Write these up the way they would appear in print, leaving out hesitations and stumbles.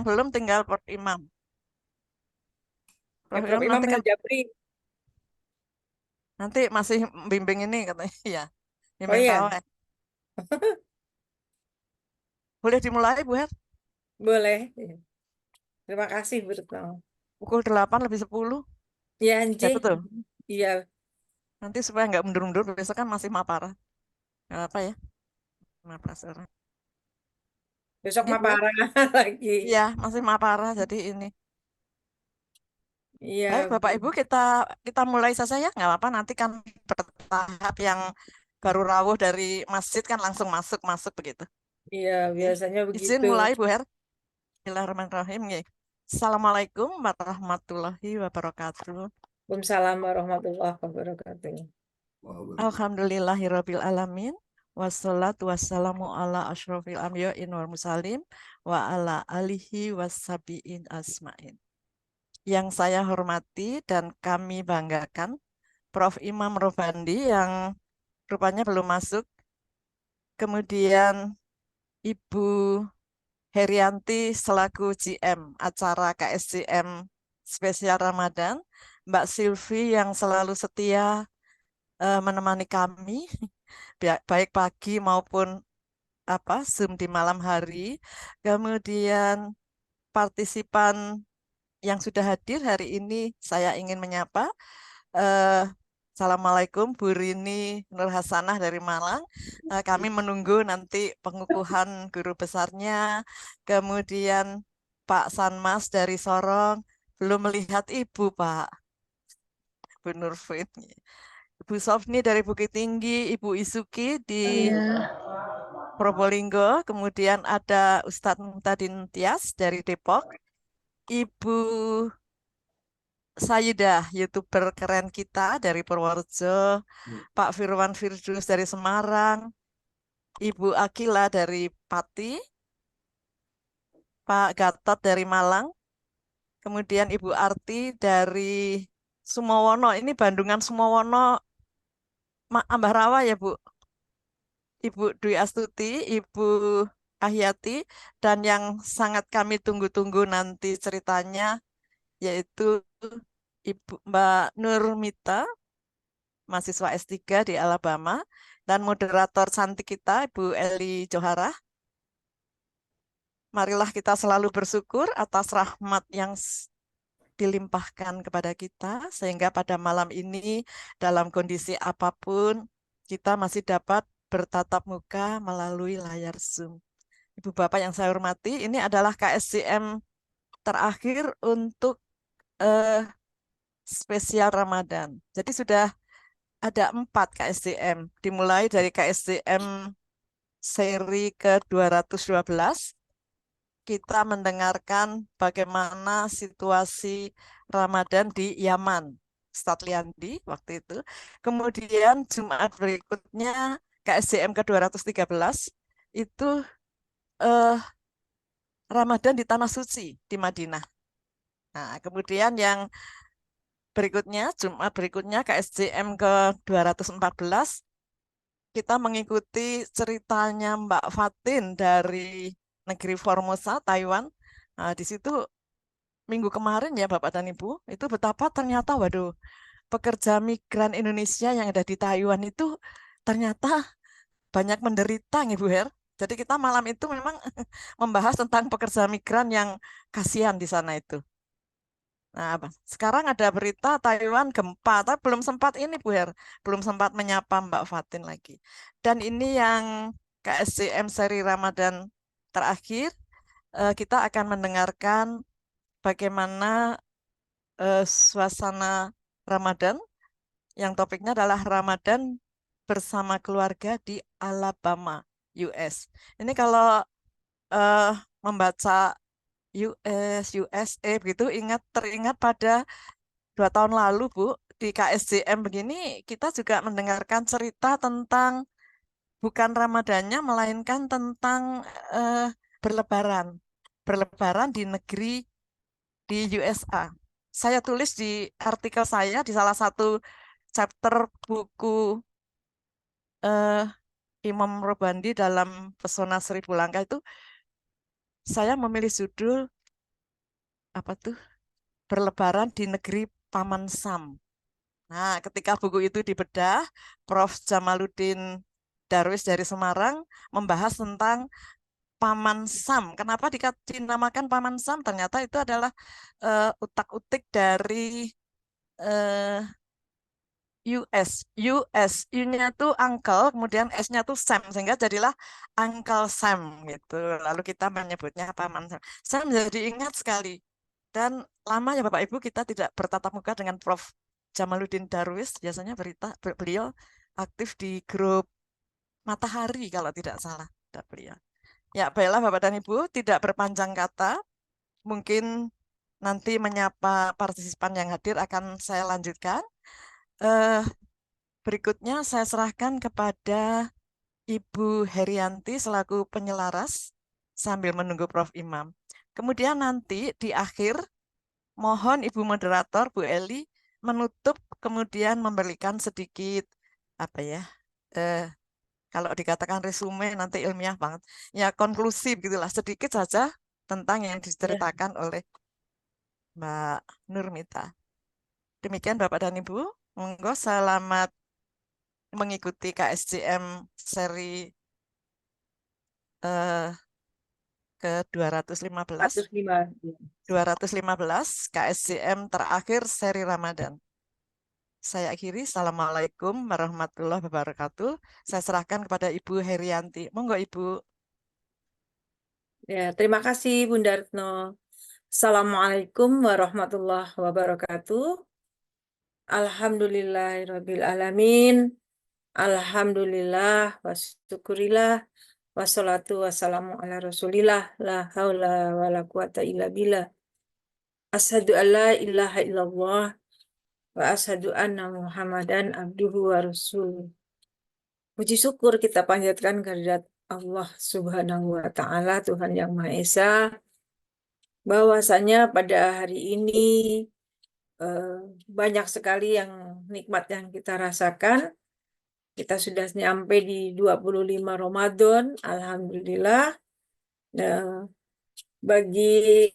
Belum tinggal Prof. Imam. Prof. Prof. Imam Imam nanti kan Al-Japri. nanti masih bimbing ini katanya ya, Oh bimbing iya, tawa. Boleh dimulai Bu Her? boleh. Terima kasih, Bruto. Pukul 8 lebih 10. Ya, Ya anjing. betul. Iya, Nanti supaya nggak mundur-mundur, besok kan masih Mapara. Nggak apa ya, 15 orang. besok Ini mah Bu Her? parah lagi. Iya, masih Mapara. Jadi ini. Baik, Iya, Bapak Ibu, kita kita mulai saja ya. Nggak apa-apa, nanti kan bertahap yang baru rawuh dari masjid kan langsung masuk begitu. iya, Oke. biasanya Izin begitu. mulai Bu Her. Bismillahirrahmanirrahim. Nggih. Assalamualaikum warahmatullahi wabarakatuh. Waalaikumsalam warahmatullahi wabarakatuh. Alhamdulillahirabbil alamin. Wassalatu wassalamu ala asyrofil anbiya'i wal mursalin wa ala alihi wassabiin asmain. Yang saya hormati dan kami banggakan Prof. Imam Robandi yang rupanya belum masuk. Kemudian Ibu Herianti selaku GM acara KSCM spesial Ramadan. Mbak Silvi yang selalu setia menemani kami baik pagi maupun Zoom di malam hari. Kemudian partisipan yang sudah hadir hari ini saya ingin menyapa. eh, Assalamualaikum Bu Rini Nur Hasanah dari Malang. Kami menunggu nanti pengukuhan guru besarnya. Kemudian Pak Sanmas dari Sorong. Belum melihat Ibu Pak, Bu Nurfin. Ibu Sofni dari Bukit Tinggi, Ibu Isuki di Probolinggo, kemudian ada Ustadz Muhtadin Tias dari Depok, Ibu Sayidah, YouTuber keren kita dari Purworejo, Pak Firwan Firdus dari Semarang, Ibu Akila dari Pati, Pak Gatot dari Malang, kemudian Ibu Arti dari Sumowono. Ini Bandungan Sumowono, Ambah Rawa ya Bu? Ibu Dwi Astuti, Ibu Ahyati, dan yang sangat kami tunggu-tunggu nanti ceritanya yaitu Ibu Mbak Nurmita, mahasiswa S3 di Alabama, dan moderator cantik kita, Ibu Eli Johara. Marilah kita selalu bersyukur atas rahmat yang dilimpahkan kepada kita, sehingga pada malam ini dalam kondisi apapun, kita masih dapat bertatap muka melalui layar Zoom. Ibu Bapak yang saya hormati, ini adalah KSCM terakhir untuk eh, spesial Ramadan. Jadi sudah ada 4 KSCM, dimulai dari KSCM seri ke-212. Kita mendengarkan bagaimana situasi Ramadan di Yaman, Statliandi waktu itu. Kemudian Jumat berikutnya KSCM ke-213 itu eh, Ramadan di Tanah Suci di Madinah. Nah, kemudian yang berikutnya, Jumat berikutnya KSCM ke-214, kita mengikuti ceritanya Mbak Fatin dari negeri Formosa, Taiwan. Nah, di situ minggu kemarin ya Bapak dan Ibu, itu betapa ternyata, waduh, pekerja migran Indonesia yang ada di Taiwan itu ternyata banyak menderita, Ibu Her. Jadi kita malam itu memang membahas tentang pekerja migran yang kasihan di sana itu. Nah, sekarang ada berita Taiwan gempa, tapi belum sempat ini Bu Her, belum sempat menyapa Mbak Fatin lagi. Dan ini yang KSCM seri Ramadan terakhir, kita akan mendengarkan bagaimana suasana Ramadan, yang topiknya adalah Ramadan bersama keluarga di Alabama, US. Ini kalau eh, membaca US, USA begitu teringat pada 2 tahun lalu, Bu, di KSJM begini, kita juga mendengarkan cerita tentang bukan Ramadannya, melainkan tentang eh, berlebaran. Berlebaran di negeri di USA. Saya tulis di artikel saya di salah satu chapter buku eh, Imam Robandi dalam Pesona Seribu Langkah itu, saya memilih judul apa tuh berlebaran di negeri Paman Sam. Nah, ketika buku itu dibedah, Prof. Jamaluddin Darwis dari Semarang membahas tentang Paman Sam. Kenapa dinamakan Paman Sam? Ternyata itu adalah utak-utik dari eh, US. US. U-nya tuh uncle, kemudian S-nya tuh Sam, sehingga jadilah Uncle Sam gitu. Lalu kita menyebutnya Paman Sam. Saya menjadi ingat sekali. Dan lama ya Bapak Ibu kita tidak bertatap muka dengan Prof. Jamaluddin Darwis. Biasanya beliau aktif di grup Matahari kalau tidak salah. Ada beliau. Ya, baiklah Bapak dan Ibu, tidak berpanjang kata. Mungkin nanti menyapa partisipan yang hadir akan saya lanjutkan. Eh, Berikutnya saya serahkan kepada Ibu Herianti selaku penyelaras sambil menunggu Prof. Imam. Kemudian nanti di akhir mohon Ibu moderator Bu Eli menutup kemudian memberikan sedikit apa ya? eh, Kalau dikatakan resume nanti ilmiah banget. Ya konklusi begitulah sedikit saja tentang yang Ya, diceritakan oleh Mbak Nurmita. Demikian Bapak dan Ibu. Monggo selamat mengikuti KSJM seri eh, ke 215, 405. 215 KSJM terakhir seri Ramadan. Saya akhiri. Assalamualaikum warahmatullahi wabarakatuh. Saya serahkan kepada Ibu Herianti. Monggo Ibu. Ya, terima kasih Bunda Retno. Assalamualaikum warahmatullahi wabarakatuh. Alhamdulillahirabbil alamin. Alhamdulillah wasyukurillah wassalatu wassalamu ala Rasulillah la haula wala quwata illa billah. Asyhadu an la ilaha illallah wa asyhadu anna Muhammadan abduhu wa rasuluh. Puji syukur kita panjatkan kehadirat Allah Subhanahu wa taala, Tuhan yang Maha Esa, bahwasanya pada hari ini eh, banyak sekali yang nikmat yang kita rasakan. Kita sudah nyampe di 25 Ramadan, alhamdulillah. Nah, bagi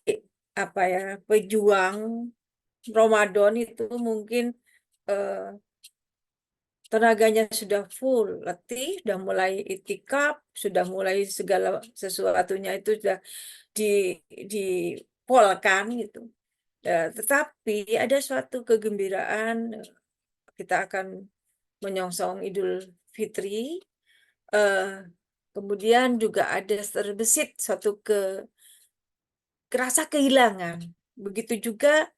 apa ya, pejuang Ramadan itu mungkin eh, tenaganya sudah full, letih, sudah mulai itikaf, sudah mulai segala sesuatunya itu sudah di dipolkan gitu. Tetapi ada suatu kegembiraan, kita akan menyongsong Idul Fitri. eh, Kemudian juga ada terbesit suatu kerasa kehilangan. Begitu juga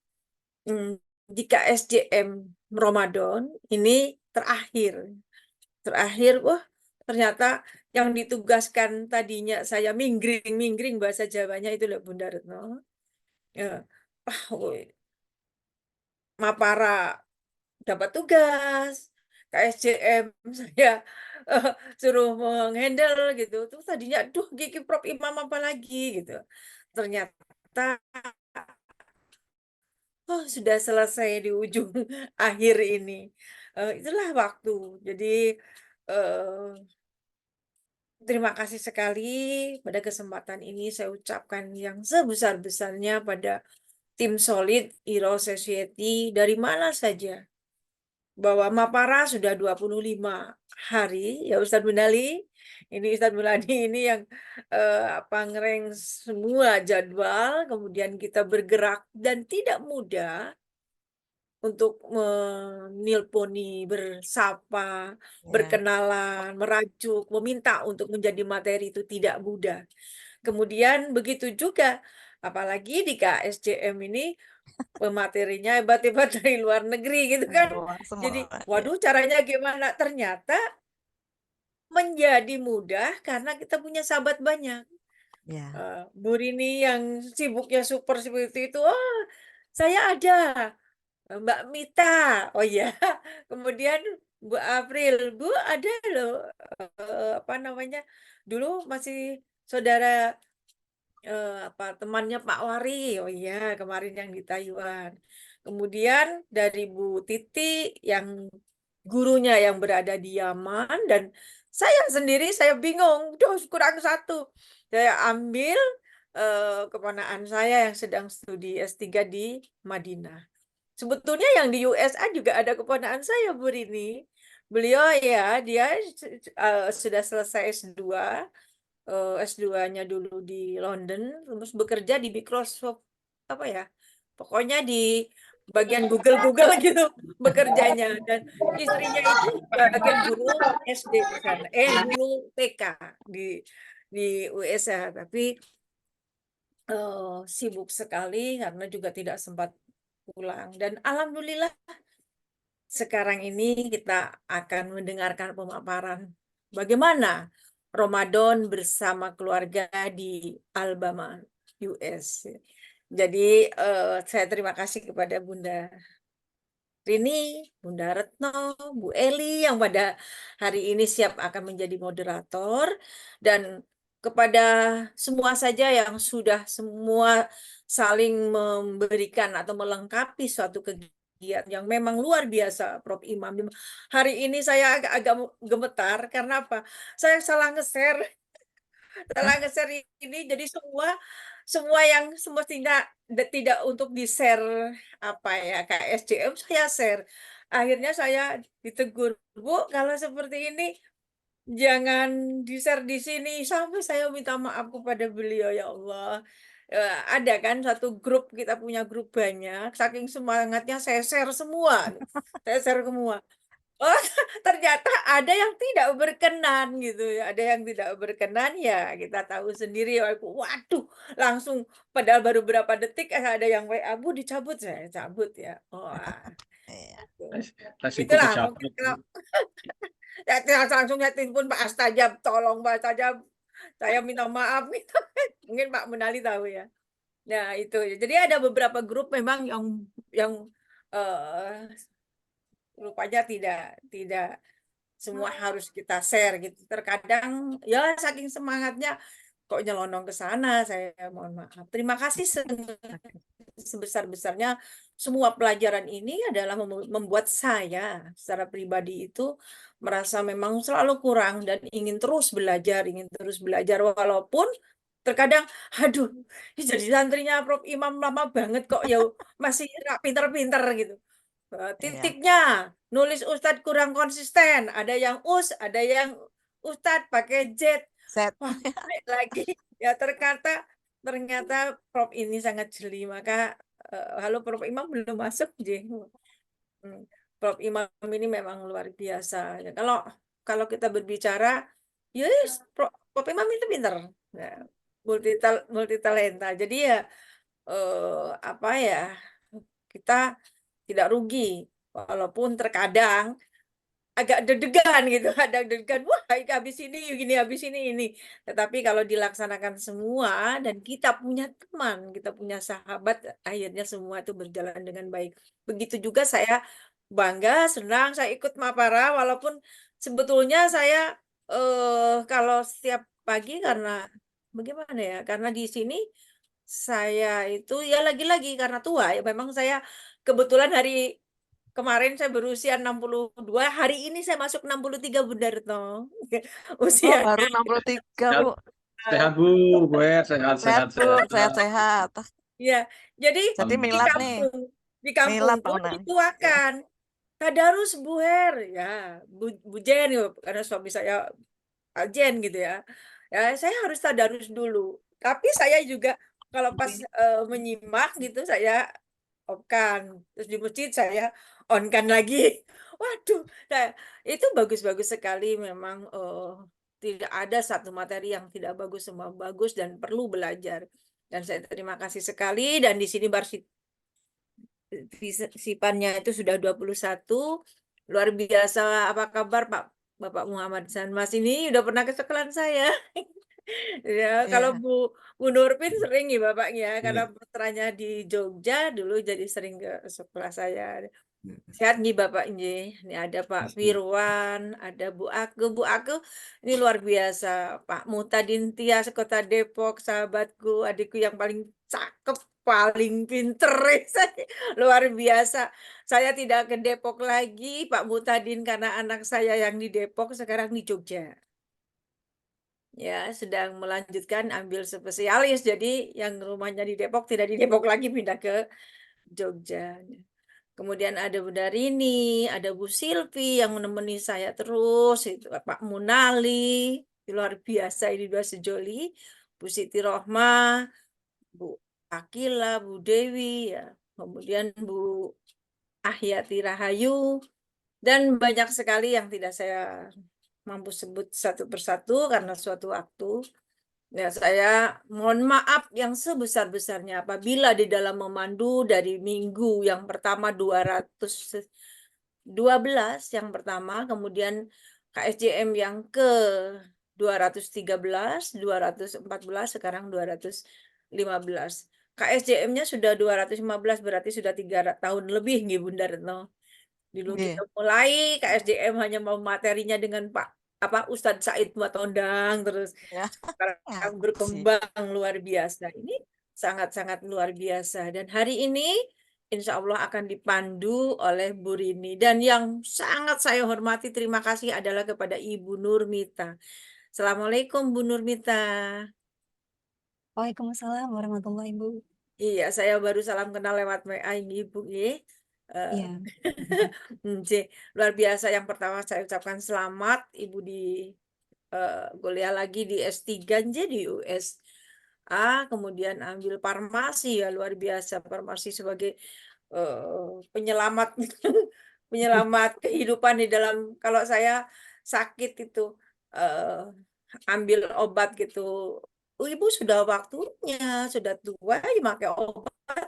jika SDM Ramadan ini terakhir. Terakhir, wah ternyata yang ditugaskan tadinya saya minggring bahasa Jawanya itu loh Bunda Retno. Ya, woi, Mapara dapat tugas, KSJM saya eh, suruh menghandle gitu. Terus tadinya, duh Gigi Prof Imam apa lagi gitu. Ternyata sudah selesai di ujung akhir ini. Itulah waktu. Jadi eh, terima kasih sekali pada kesempatan ini saya ucapkan yang sebesar-besarnya pada tim solid Iro Society dari mana saja. Bahwa Mapara sudah 25 hari, ya Ustadz Bundali. Ini Ustadz Buladi ini yang apa ngereng semua jadwal, kemudian kita bergerak dan tidak mudah untuk menelponi, bersapa, Ya. berkenalan, merajuk, meminta untuk menjadi materi itu tidak mudah. Kemudian begitu juga, apalagi di KSJM ini pematerinya hebat-hebat dari luar negeri gitu Dari kan. luar Jadi, semua. Ya. waduh caranya gimana? Ternyata menjadi mudah karena kita punya sahabat banyak. Ya. Bu Rini yang sibuknya super seperti itu, oh saya ada. Mbak Mita, oh ya, kemudian Bu April, Bu ada loh, apa namanya, dulu masih saudara apa temannya Pak Wari, oh iya kemarin yang di Taiwan. Kemudian dari Bu Titi yang gurunya yang berada di Yaman dan saya sendiri saya bingung, duh kurang satu. Saya ambil keponakan saya yang sedang studi S3 di Madinah. Sebetulnya yang di USA juga ada keponakan saya, Bu Rini. Beliau ya, dia sudah selesai S2, S2-nya dulu di London, terus bekerja di Microsoft, apa ya, pokoknya di bagian Google gitu bekerjanya. Dan istrinya itu sebagai guru SD di sana, guru TK di USA, tapi sibuk sekali karena juga tidak sempat pulang. Dan alhamdulillah sekarang ini kita akan mendengarkan pemaparan bagaimana Ramadan bersama keluarga di Alabama, US. Jadi saya terima kasih kepada Bunda Rini, Bunda Retno, Bu Eli yang pada hari ini siap akan menjadi moderator, dan kepada semua saja yang sudah semua saling memberikan atau melengkapi suatu kegiatan yang memang luar biasa, Prof. Imam. Hari ini saya agak gemetar karena apa? Saya salah nge-share setelah nge-share ini, jadi semua semua yang semestinya tidak untuk di-share apa ya KSJM saya share. Akhirnya saya ditegur, Bu, kalau seperti ini jangan di-share di sini. Sampai saya minta maaf kepada beliau, ya Allah. Ada kan satu grup, kita punya grup banyak, saking semangatnya saya share semua. Saya share semua. Oh, ternyata ada yang tidak berkenan gitu ya. Ada yang tidak berkenan ya kita tahu sendiri. Waduh, langsung padahal baru berapa detik ada yang WA, Bu dicabut, saya cabut ya. Wah, Iya. gitu. Resiko Itulah mungkin pejabat. kalau ya, langsung saya telepon Pak Astajab, tolong Pak Astajab, saya minta maaf gitu. Mungkin Pak Munali tahu ya. Nah, itu. Jadi ada beberapa grup memang yang eh, rupanya tidak semua harus kita share gitu. Terkadang ya saking semangatnya kok nyelonong ke sana, saya mohon maaf. Terima kasih sebesar-besarnya. Semua pelajaran ini adalah membuat saya secara pribadi itu merasa memang selalu kurang dan ingin terus belajar walaupun terkadang aduh, jadi santrinya Prof. Imam lama banget kok ya masih pinter-pinter gitu. Iya. Titiknya nulis Ustadz kurang konsisten, ada yang ada yang Ustadz pakai Z. Set. Wah, balik lagi ya, ternyata ternyata Prof ini sangat jeli. Maka halo, Prof Imam belum masuk, J. Prof Imam ini memang luar biasa ya. Kalau kalau kita berbicara, yes, Prof Imam itu pinter ya, multi talenta. Jadi ya apa ya, kita tidak rugi walaupun terkadang agak deg-degan gitu, ada deg-degan, wah habis ini gini, habis ini. Tetapi kalau dilaksanakan semua dan kita punya teman, kita punya sahabat, akhirnya semua itu berjalan dengan baik. Begitu juga saya bangga, senang saya ikut Mapara, walaupun sebetulnya saya kalau setiap pagi karena bagaimana ya, karena di sini saya itu ya lagi-lagi karena tua ya, memang saya kebetulan hari kemarin saya berusia 62, hari ini saya masuk 63, Bunda Retno. Oh, Usianya. baru 63, Sehat, Bu. sehat Bu, gue sehat Sehat, sehat Bu. sehat. Sehat-sehat. Ya, jadi Jadi di milad nih. kampung, di Milad kampungku tahunan. Ya. dituakan tadarus Bu Her, ya, Bu Jen, ya, karena suami saya Pak Jen gitu ya. Ya, saya harus tadarus dulu. Tapi saya juga kalau pas menyimak gitu saya off-kan. Terus di masjid saya on-kan lagi. Waduh, itu bagus-bagus sekali memang, tidak ada satu materi yang tidak bagus, semua bagus dan perlu belajar. Dan saya terima kasih sekali, dan di sini partisipannya itu sudah 21. Luar biasa, apa kabar Pak Bapak Muhammad Sanmas ini udah pernah ke sekolahan saya. Ya, kalau Iya. Bu Nurpin sering ya bapaknya, karena Iya. putranya di Jogja dulu, jadi sering ke sekolah saya. Sehat nih Bapak ini. Ini ada Pak Firwan, ada Bu Aku. Bu Aku ini luar biasa. Pak Muhtadin Tias, Kota Depok, sahabatku, adikku yang paling cakep, paling pinter. Luar biasa. Saya tidak ke Depok lagi, Pak Muhtadin, karena anak saya yang di Depok sekarang di Jogja. ya sedang melanjutkan ambil spesialis. Jadi yang rumahnya di Depok tidak di Depok lagi, pindah ke Jogja. Kemudian ada Bunda Rini, ada Bu Silvi yang menemani saya terus, itu Pak Munali, luar biasa ini dua sejoli, Bu Siti Rohmah, Bu Akila, Bu Dewi, ya. Kemudian Bu Ahyati Rahayu, dan banyak sekali yang tidak saya mampu sebut satu persatu karena suatu waktu. Ya, saya mohon maaf yang sebesar-besarnya apabila di dalam memandu dari minggu yang pertama 212 yang pertama, kemudian KSJM yang ke 213, 214, sekarang 215. KSJM-nya sudah 215, berarti sudah 3 tahun lebih nih Bunda Retno. Dulu kita Nggih, mulai KSDM hanya mau materinya dengan Ustadz Said Matondang, terus ya. sekarang Makasih. berkembang luar biasa. Ini sangat-sangat luar biasa. Dan hari ini insya Allah akan dipandu oleh Bu Rini. Dan yang sangat saya hormati, terima kasih adalah kepada Ibu Nurmita. Assalamualaikum Bu Nurmita. Waalaikumsalam warahmatullahi wabarakatuh. Iya, saya baru salam kenal lewat WA ini Ibu. Eh, Iya, luar biasa. Yang pertama saya ucapkan selamat Ibu kuliah lagi di S3 di USA, kemudian ambil farmasi, ya luar biasa, farmasi sebagai penyelamat penyelamat kehidupan di dalam, kalau saya sakit itu eh, ambil obat gitu. Oh, ibu sudah waktunya, sudah tua, ya pakai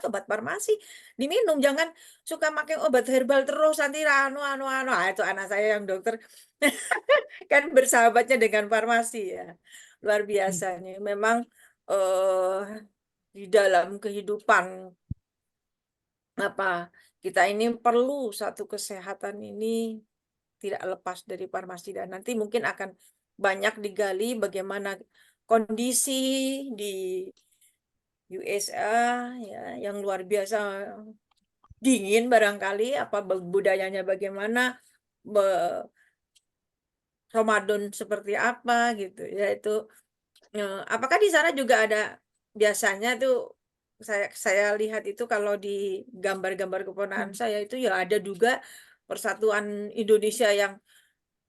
obat farmasi diminum, jangan suka pakai obat herbal terus nanti anu. Ah, itu anak saya yang dokter kan bersahabatnya dengan farmasi, ya luar biasanya memang. eh di dalam kehidupan apa kita ini perlu satu kesehatan ini tidak lepas dari farmasi, dan nanti mungkin akan banyak digali bagaimana kondisi di USA, ya yang luar biasa dingin, barangkali apa budayanya bagaimana, Ramadan seperti apa gitu ya. Itu apakah di sana juga ada biasanya tuh, saya lihat itu kalau di gambar-gambar keponakan saya itu ya ada juga Persatuan Indonesia yang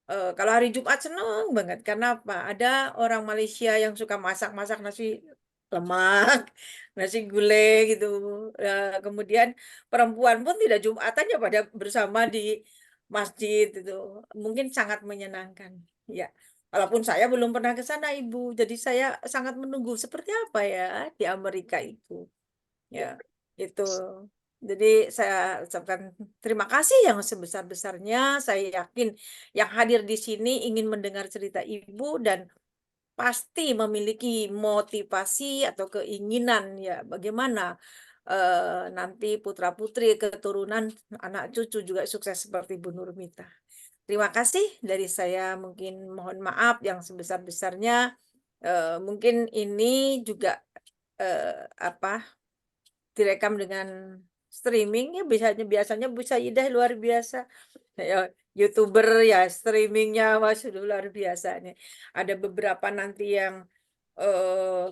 kalau hari Jumat seneng banget karena apa? Ada orang Malaysia yang suka masak-masak nasi lemak, nasi gulai gitu. Kemudian perempuan pun tidak Jumatan ya pada bersama di masjid itu. Mungkin sangat menyenangkan. Ya. Walaupun saya belum pernah ke sana, Ibu. Jadi saya sangat menunggu seperti apa ya di Amerika itu. Ya, itu. Jadi saya ucapkan terima kasih yang sebesar-besarnya. Saya yakin yang hadir di sini ingin mendengar cerita Ibu dan pasti memiliki motivasi atau keinginan ya bagaimana nanti putra-putri keturunan anak cucu juga sukses seperti Bu Nurmita. Terima kasih dari saya, mungkin mohon maaf yang sebesar-besarnya. Mungkin ini juga apa direkam dengan streaming ya, biasanya biasanya Bu Sayyidah luar biasa ya, YouTuber ya, streamingnya wah sudah luar biasa nih. Ada beberapa nanti yang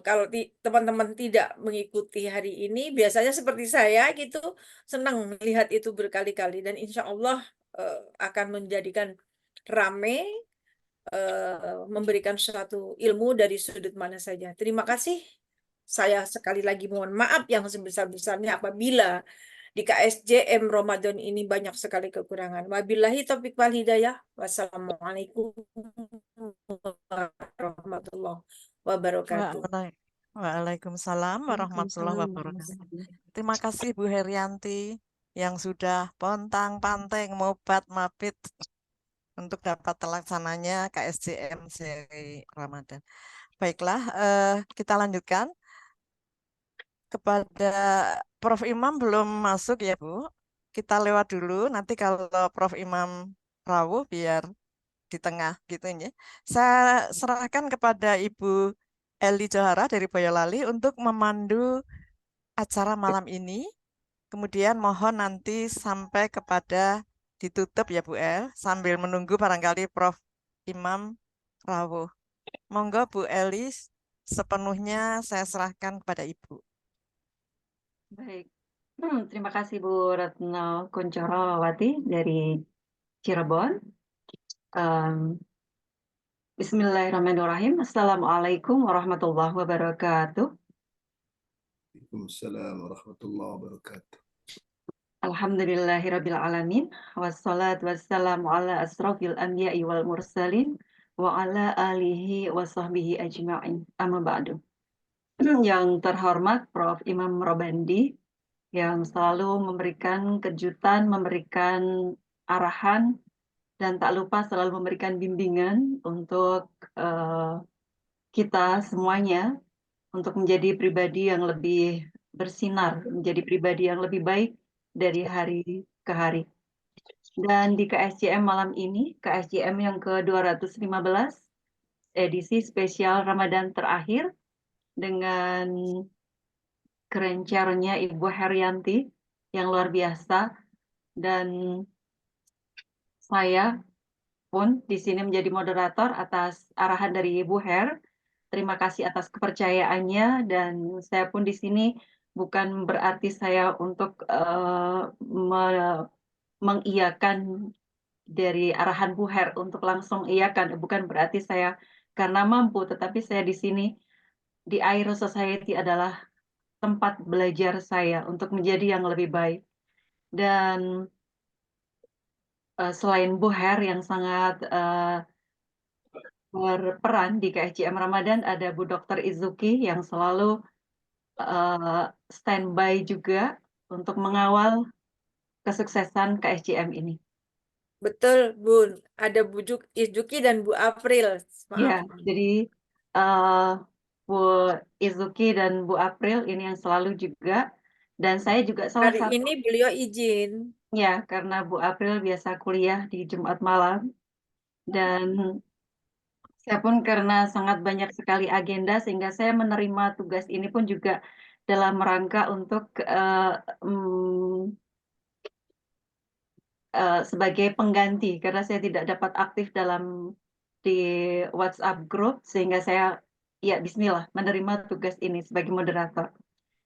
kalau teman-teman tidak mengikuti hari ini, biasanya seperti saya gitu, senang melihat itu berkali-kali, dan insya Allah akan menjadikan rame, memberikan suatu ilmu dari sudut mana saja. Terima kasih. Saya sekali lagi mohon maaf yang sebesar-besarnya apabila di KSJM Ramadan ini banyak sekali kekurangan. Wabillahi taufiq wal hidayah. Wassalamualaikum warahmatullahi wabarakatuh. Waalaikumsalam warahmatullahi Waalaikumsalam wabarakatuh. warahmatullahi Terima kasih Bu Herianti yang sudah pontang-panting mobat mabit untuk dapat terlaksananya KSJM seri Ramadan. Baiklah, kita lanjutkan kepada Prof. Imam belum masuk ya Bu. Kita lewat dulu, nanti kalau Prof. Imam rawuh biar di tengah gitu ya. Saya serahkan kepada Ibu Eli Johara dari Boyolali untuk memandu acara malam ini. Kemudian mohon nanti sampai kepada ditutup ya Bu El, sambil menunggu barangkali Prof. Imam rawuh. Monggo Bu Elis, sepenuhnya saya serahkan kepada Ibu. Baik. Terima kasih Bu Retno Kunchorowati dari Cirebon. Bismillahirrahmanirrahim. Assalamualaikum warahmatullahi wabarakatuh. Waalaikumsalam warahmatullahi wabarakatuh. Alhamdulillahirabbil alamin. Wassalatu wassalamu ala asrofil anbiya'i wal mursalin wa ala alihi wa sahbihi ajma'in. Amma ba'du. Yang terhormat Prof. Imam Robandi yang selalu memberikan kejutan, memberikan arahan, dan tak lupa selalu memberikan bimbingan untuk kita semuanya untuk menjadi pribadi yang lebih bersinar, menjadi pribadi yang lebih baik dari hari ke hari. Dan di KSJM malam ini, KSJM yang ke-215, edisi spesial Ramadan terakhir, dengan kerencarnya Ibu Herianti yang luar biasa, dan saya pun di sini menjadi moderator atas arahan dari Ibu Her. Terima kasih atas kepercayaannya, dan saya pun di sini bukan berarti saya untuk mengiyakan dari arahan Bu Her untuk langsung iyakan, bukan berarti saya karena mampu, tetapi saya di sini di Airo Society adalah tempat belajar saya untuk menjadi yang lebih baik. Dan selain Bu Her yang sangat berperan di KSJM Ramadan, ada Bu Dr. Izuki yang selalu standby juga untuk mengawal kesuksesan KSJM ini. Betul, Bun. Ada Bu Izuki dan Bu April. Ya, Maaf. jadi Bu Izuki dan Bu April ini yang selalu juga, dan saya juga salah Hari satu. ini beliau izin. Ya, karena Bu April biasa kuliah di Jumat malam, dan saya pun karena sangat banyak sekali agenda, sehingga saya menerima tugas ini pun juga dalam rangka untuk sebagai pengganti, karena saya tidak dapat aktif di WhatsApp group, sehingga saya, ya bismillah, menerima tugas ini sebagai moderator.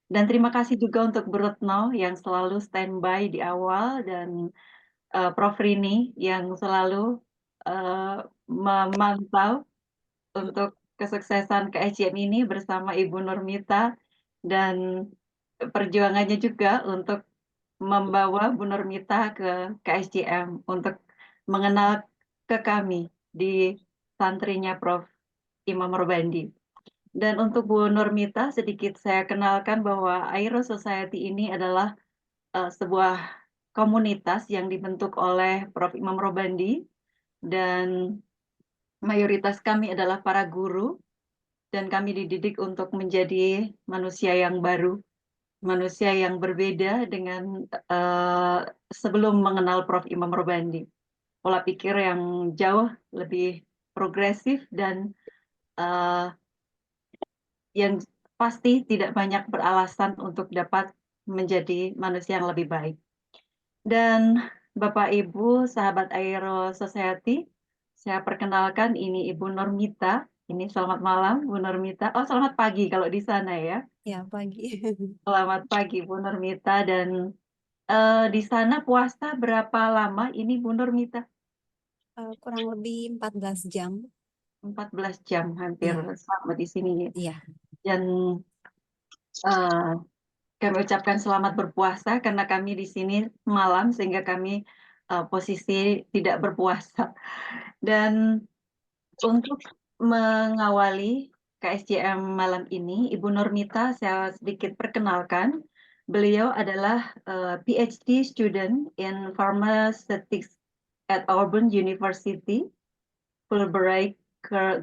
Dan terima kasih juga untuk Bu Retno yang selalu standby di awal, dan Prof. Rini yang selalu memantau untuk kesuksesan KSJM ini bersama Ibu Nurmita, dan perjuangannya juga untuk membawa Bu Nurmita ke KSJM untuk mengenal ke kami di santrinya Prof. Imam Robandi. Dan untuk Bu Nurmita, sedikit saya kenalkan bahwa Airo Society ini adalah sebuah komunitas yang dibentuk oleh Prof. Imam Robandi, dan mayoritas kami adalah para guru, dan kami dididik untuk menjadi manusia yang baru, manusia yang berbeda dengan sebelum mengenal Prof. Imam Robandi. Pola pikir yang jauh lebih progresif, dan yang pasti tidak banyak beralasan untuk dapat menjadi manusia yang lebih baik. Dan Bapak Ibu, sahabat Aero Society, saya perkenalkan, ini Ibu Nurmita. Ini selamat malam, Bu Nurmita. Oh, selamat pagi kalau di sana ya. Ya, pagi. Selamat pagi, Bu Nurmita. Dan di sana puasa berapa lama ini, Bu Nurmita? Kurang lebih 14 jam. 14 jam, hampir sama di sini. Iya. Dan kami ucapkan selamat berpuasa karena kami di sini malam, sehingga kami posisi tidak berpuasa. Dan untuk mengawali KSJM malam ini, Ibu Nurmita saya sedikit perkenalkan. Beliau adalah PhD student in Pharmaceutics at Auburn University, Fulbright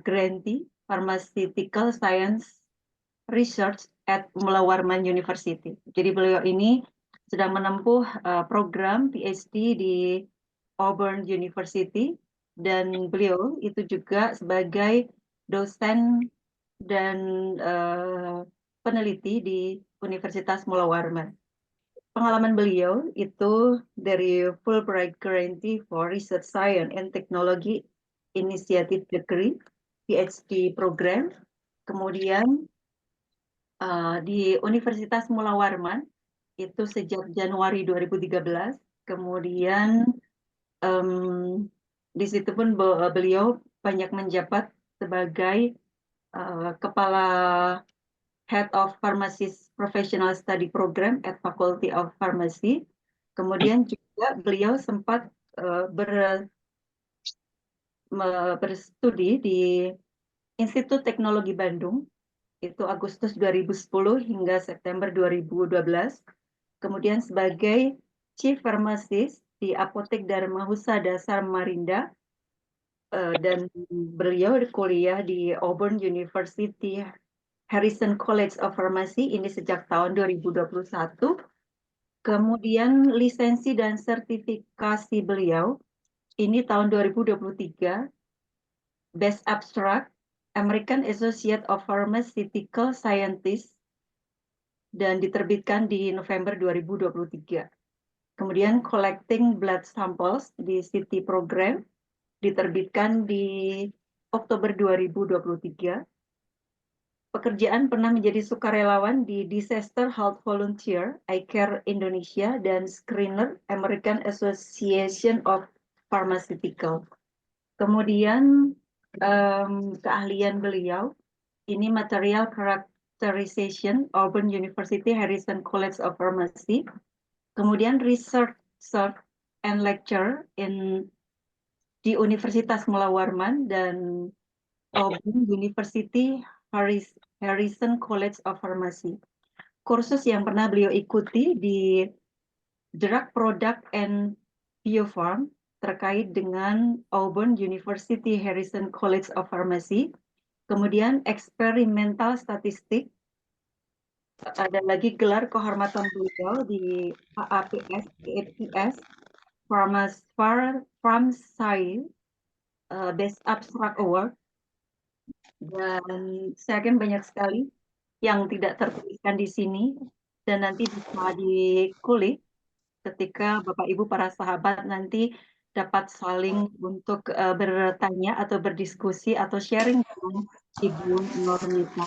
Grantee, Pharmaceutical Science Research at Mula Warman University. Jadi beliau ini sedang menempuh program PhD di Auburn University, dan beliau itu juga sebagai dosen dan peneliti di Universitas Mula Warman. Pengalaman beliau itu dari Fulbright Grantee for Research Science and Technology Initiative Degree, PhD program, kemudian di Universitas Mula Warman itu sejak Januari 2013, kemudian di situ pun beliau banyak menjabat sebagai Kepala Head of Pharmacist Professional Study Program at Faculty of Pharmacy. Kemudian juga beliau sempat berstudi di Institut Teknologi Bandung, itu Agustus 2010 hingga September 2012. Kemudian sebagai Chief Pharmacist di Apotek Dharma Husada Samarinda, dan beliau kuliah di Auburn University Harrison College of Pharmacy ini sejak tahun 2021. Kemudian lisensi dan sertifikasi beliau ini tahun 2023, Best Abstract, American Associate of Pharmaceutical Scientists, dan diterbitkan di November 2023. Kemudian Collecting Blood Samples di City Program, diterbitkan di Oktober 2023. Pekerjaan pernah menjadi sukarelawan di Disaster Health Volunteer, iCare Indonesia, dan Screener, American Association of Pharmaceutical. Kemudian keahlian beliau, ini Material Characterization, Auburn University Harrison College of Pharmacy. Kemudian Research and Lecture di Universitas Mula Warman dan Auburn University Harrison College of Pharmacy. Kursus yang pernah beliau ikuti di Drug Product and Biofarm terkait dengan Auburn University Harrison College of Pharmacy. Kemudian Experimental Statistik, ada lagi gelar kehormatan beliau di AAPS, EPS, Pharmsci, Best Abstract Award, dan saya akan banyak sekali yang tidak tertuliskan di sini dan nanti bisa dikulik ketika Bapak Ibu para sahabat nanti dapat saling untuk bertanya atau berdiskusi atau sharing dengan Ibu Nurmita.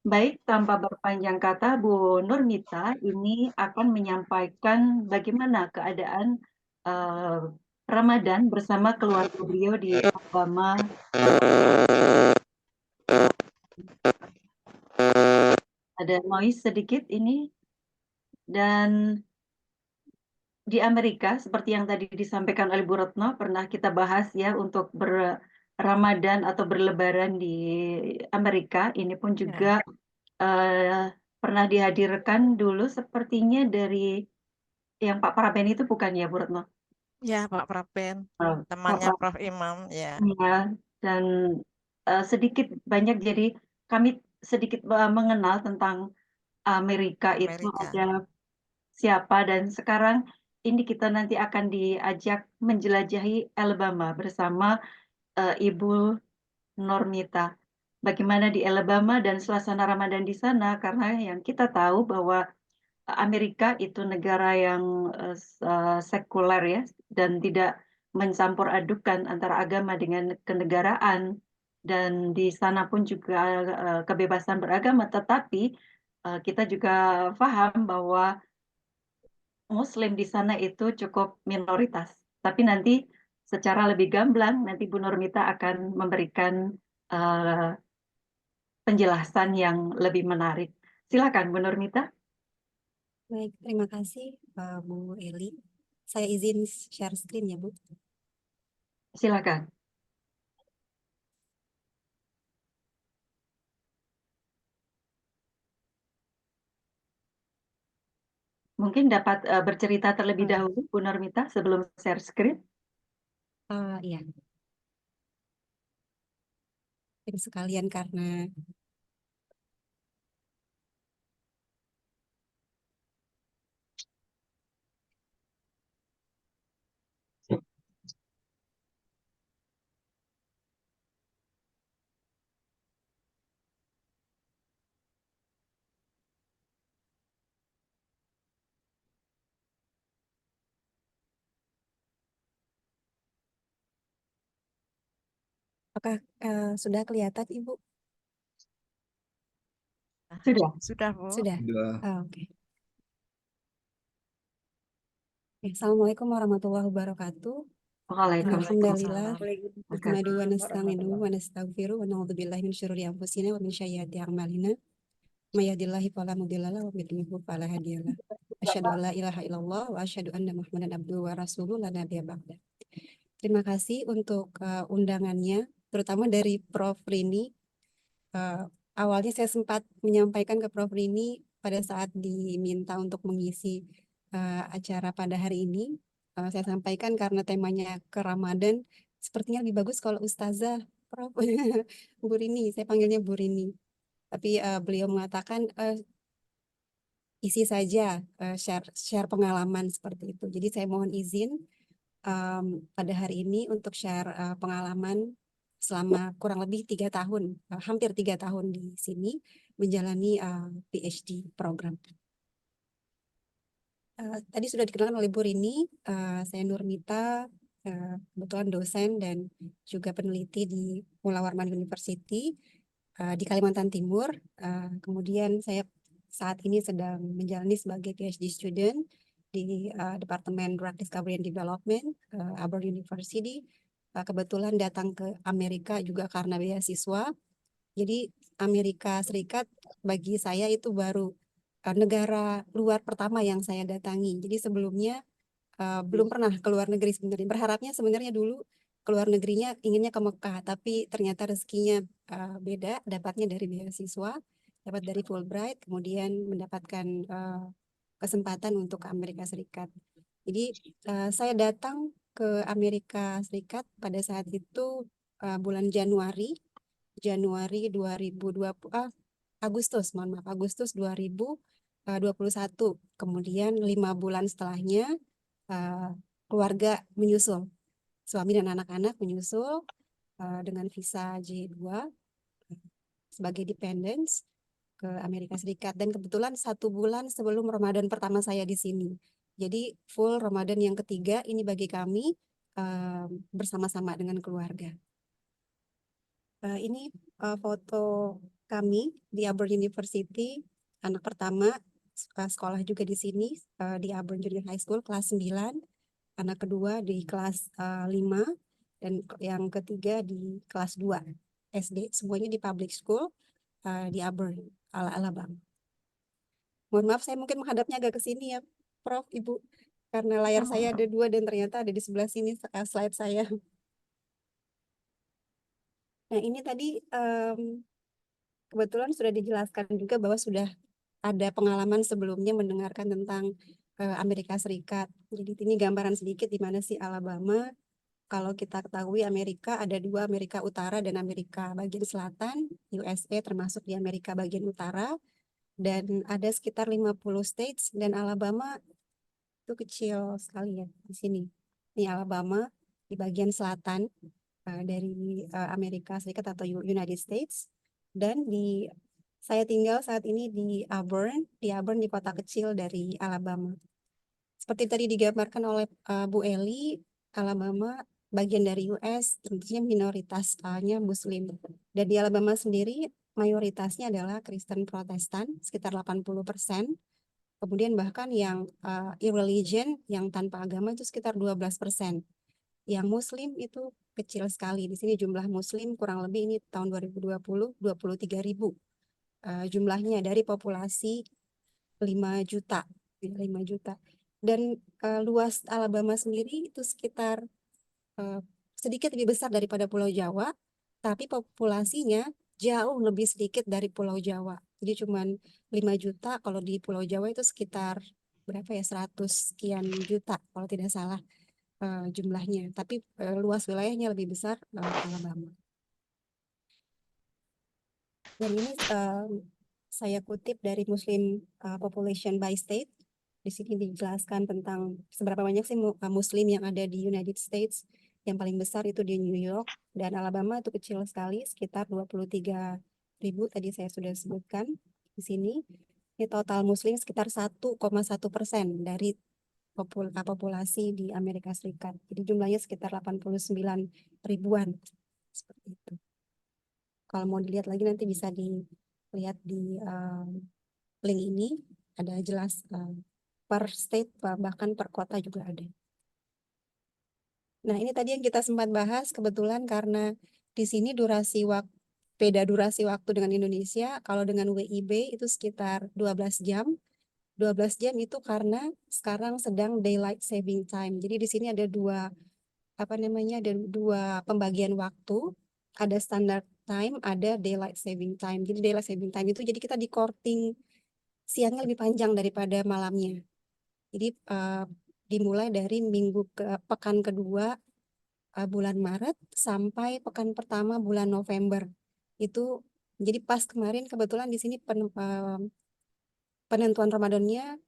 Baik, tanpa berpanjang kata, Bu Nurmita ini akan menyampaikan bagaimana keadaan Ramadan bersama keluarga beliau di Alabama. Ada noise sedikit ini. Dan di Amerika, seperti yang tadi disampaikan oleh Bu Retno, pernah kita bahas ya untuk berRamadan atau berlebaran di Amerika. Ini pun juga pernah dihadirkan dulu sepertinya dari yang Pak Praben itu bukan ya Bu Retno? Ya, Pak Praben, Pak temannya Praben. Prof. Imam, ya. Ya, dan sedikit banyak jadi kami sedikit mengenal tentang Amerika itu Amerika. ada siapa, dan sekarang ini kita nanti akan diajak menjelajahi Alabama bersama Ibu Nurmita. Bagaimana di Alabama dan suasana Ramadan di sana, karena yang kita tahu bahwa Amerika itu negara yang sekuler ya, dan tidak mencampur adukan antara agama dengan kenegaraan, dan di sana pun juga kebebasan beragama, tetapi kita juga paham bahwa Muslim di sana itu cukup minoritas. Tapi nanti secara lebih gamblang, nanti Bu Nurmita akan memberikan penjelasan yang lebih menarik. Silakan Bu Nurmita. Baik, terima kasih Bu Eli. Saya izin share screen ya Bu. Silakan. Mungkin dapat bercerita terlebih dahulu Bu Nurmita sebelum share screen. Iya. Dan sekalian karena Apakah sudah kelihatan, Ibu? Sudah. Sudah, Bu. Sudah. Udah. Oke. Assalamualaikum warahmatullahi wabarakatuh. Alhamdulillah. Waalaikumsalam. Nahmadu wa Waalaikumsalam nasta'inuhu warahmatullahi wa nastaghfiruh wa na'udzu billahi min syururi anfusina wa min sayyiati a'malina. May yahdihillahu fala mudilla lahu wa may yudlil fala hadiya lahu. Asyhadu an la ilaha illallah wa asyhadu anna Muhammadan abduhu wa rasuluhu la nabiyya ba'da. Terima kasih untuk undangannya, terutama dari Prof. Rini. Awalnya saya sempat menyampaikan ke Prof. Rini pada saat diminta untuk mengisi acara pada hari ini. Saya sampaikan karena temanya ke Ramadan, sepertinya lebih bagus kalau Ustazah Prof. Bu Rini, saya panggilnya Bu Rini. Tapi beliau mengatakan isi saja, share pengalaman seperti itu. Jadi saya mohon izin pada hari ini untuk share pengalaman selama kurang lebih 3 tahun, hampir 3 tahun di sini menjalani PhD program. Tadi sudah dikenalkan oleh Bu Rini, saya Nurmita, kebetulan dosen dan juga peneliti di Mula Warman University di Kalimantan Timur. Kemudian saya saat ini sedang menjalani sebagai PhD student di Departemen Drug Discovery and Development, Auburn University. Kebetulan datang ke Amerika juga karena beasiswa. Jadi Amerika Serikat bagi saya itu baru negara luar pertama yang saya datangi. Jadi sebelumnya belum pernah ke luar negeri sebenarnya. Berharapnya sebenarnya dulu keluar negerinya inginnya ke Mekah, tapi ternyata rezekinya beda, dapatnya dari beasiswa, dapat dari Fulbright, kemudian mendapatkan kesempatan untuk ke Amerika Serikat. Jadi saya datang ke Amerika Serikat pada saat itu bulan Januari 2020, Agustus 2021. Kemudian 5 bulan setelahnya keluarga menyusul, suami dan anak-anak menyusul dengan visa J2 sebagai dependents ke Amerika Serikat, dan kebetulan 1 bulan sebelum Ramadan pertama saya di sini. Jadi full Ramadan yang ketiga ini bagi kami bersama-sama dengan keluarga. Ini foto kami di Auburn University, anak pertama sekolah juga di sini di Auburn Junior High School kelas 9, anak kedua di kelas 5, dan yang ketiga di kelas 2 SD, semuanya di public school di Auburn, Alabama. Mohon maaf saya mungkin menghadapnya agak ke sini ya Prof, Ibu, karena layar saya ada 2 dan ternyata ada di sebelah sini slide saya. Nah ini tadi kebetulan sudah dijelaskan juga bahwa sudah ada pengalaman sebelumnya mendengarkan tentang Amerika Serikat. Jadi ini gambaran sedikit di mana sih Alabama. Kalau kita ketahui Amerika ada 2, Amerika Utara dan Amerika bagian selatan, USA termasuk di Amerika bagian utara, dan ada sekitar 50 states, dan Alabama itu kecil sekali ya di sini. Ini Alabama di bagian selatan dari Amerika Serikat atau United States, dan saya tinggal saat ini di Auburn di kota kecil dari Alabama. Seperti tadi digambarkan oleh Bu Eli, Alabama bagian dari US, tentunya minoritasnya Muslim. Dan di Alabama sendiri mayoritasnya adalah Kristen Protestan, sekitar 80%. Kemudian bahkan yang irreligion, yang tanpa agama itu sekitar 12%. Yang Muslim itu kecil sekali. Di sini jumlah Muslim kurang lebih ini tahun 2020 23.000 jumlahnya dari populasi 5 juta. Dan luas Alabama sendiri itu sekitar sedikit lebih besar daripada Pulau Jawa, tapi populasinya jauh lebih sedikit dari Pulau Jawa. Jadi cuma 5 juta, kalau di Pulau Jawa itu sekitar berapa ya, 100 sekian juta kalau tidak salah jumlahnya. Tapi luas wilayahnya lebih besar Alabama. Dan ini saya kutip dari Muslim Population by State. Di sini dijelaskan tentang seberapa banyak sih Muslim yang ada di United States. Yang paling besar itu di New York, dan Alabama itu kecil sekali, sekitar 23.000 tadi saya sudah sebutkan di sini. Ini total Muslim sekitar 1,1% dari populasi di Amerika Serikat. Jadi jumlahnya sekitar 89 ribuan. Seperti itu. Kalau mau dilihat lagi nanti bisa dilihat di link ini, ada jelas per state bahkan per kota juga ada. Nah, ini tadi yang kita sempat bahas kebetulan karena di sini beda durasi waktu dengan Indonesia. Kalau dengan WIB itu sekitar 12 jam. 12 jam itu karena sekarang sedang daylight saving time. Jadi di sini ada ada dua pembagian waktu. Ada standard time, ada daylight saving time. Jadi daylight saving time itu jadi kita di courting siangnya lebih panjang daripada malamnya. Jadi dimulai dari pekan kedua bulan Maret sampai pekan pertama bulan November. Itu jadi pas kemarin kebetulan di sini penentuan Ramadannya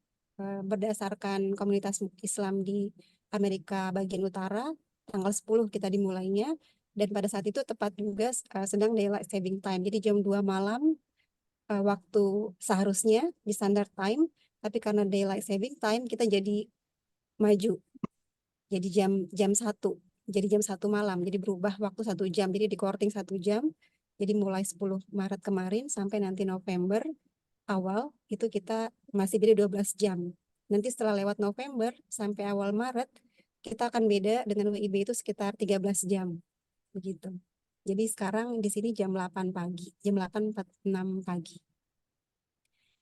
berdasarkan komunitas Islam di Amerika bagian utara, tanggal 10 kita dimulainya, dan pada saat itu tepat juga sedang daylight saving time. Jadi jam 2 malam waktu seharusnya di standard time, tapi karena daylight saving time kita jadi maju. Jadi jam 1. Jadi jam 1 malam. Jadi berubah waktu 1 jam. Jadi di courting 1 jam. Jadi mulai 10 Maret kemarin sampai nanti November awal itu kita masih beda 12 jam. Nanti setelah lewat November sampai awal Maret kita akan beda dengan WIB itu sekitar 13 jam. Begitu. Jadi sekarang di sini jam 8 pagi, jam 8.46 pagi.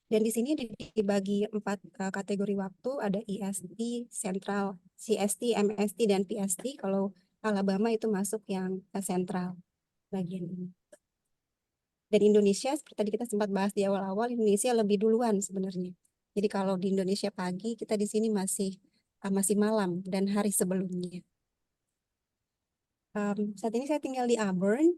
Dan di sini dibagi 4 kategori waktu, ada EST, Central, CST, MST, dan PST. Kalau Alabama itu masuk yang Central bagian ini. Dan Indonesia, seperti tadi kita sempat bahas di awal-awal, Indonesia lebih duluan sebenarnya. Jadi kalau di Indonesia pagi, kita di sini masih malam dan hari sebelumnya. Saat ini saya tinggal di Auburn,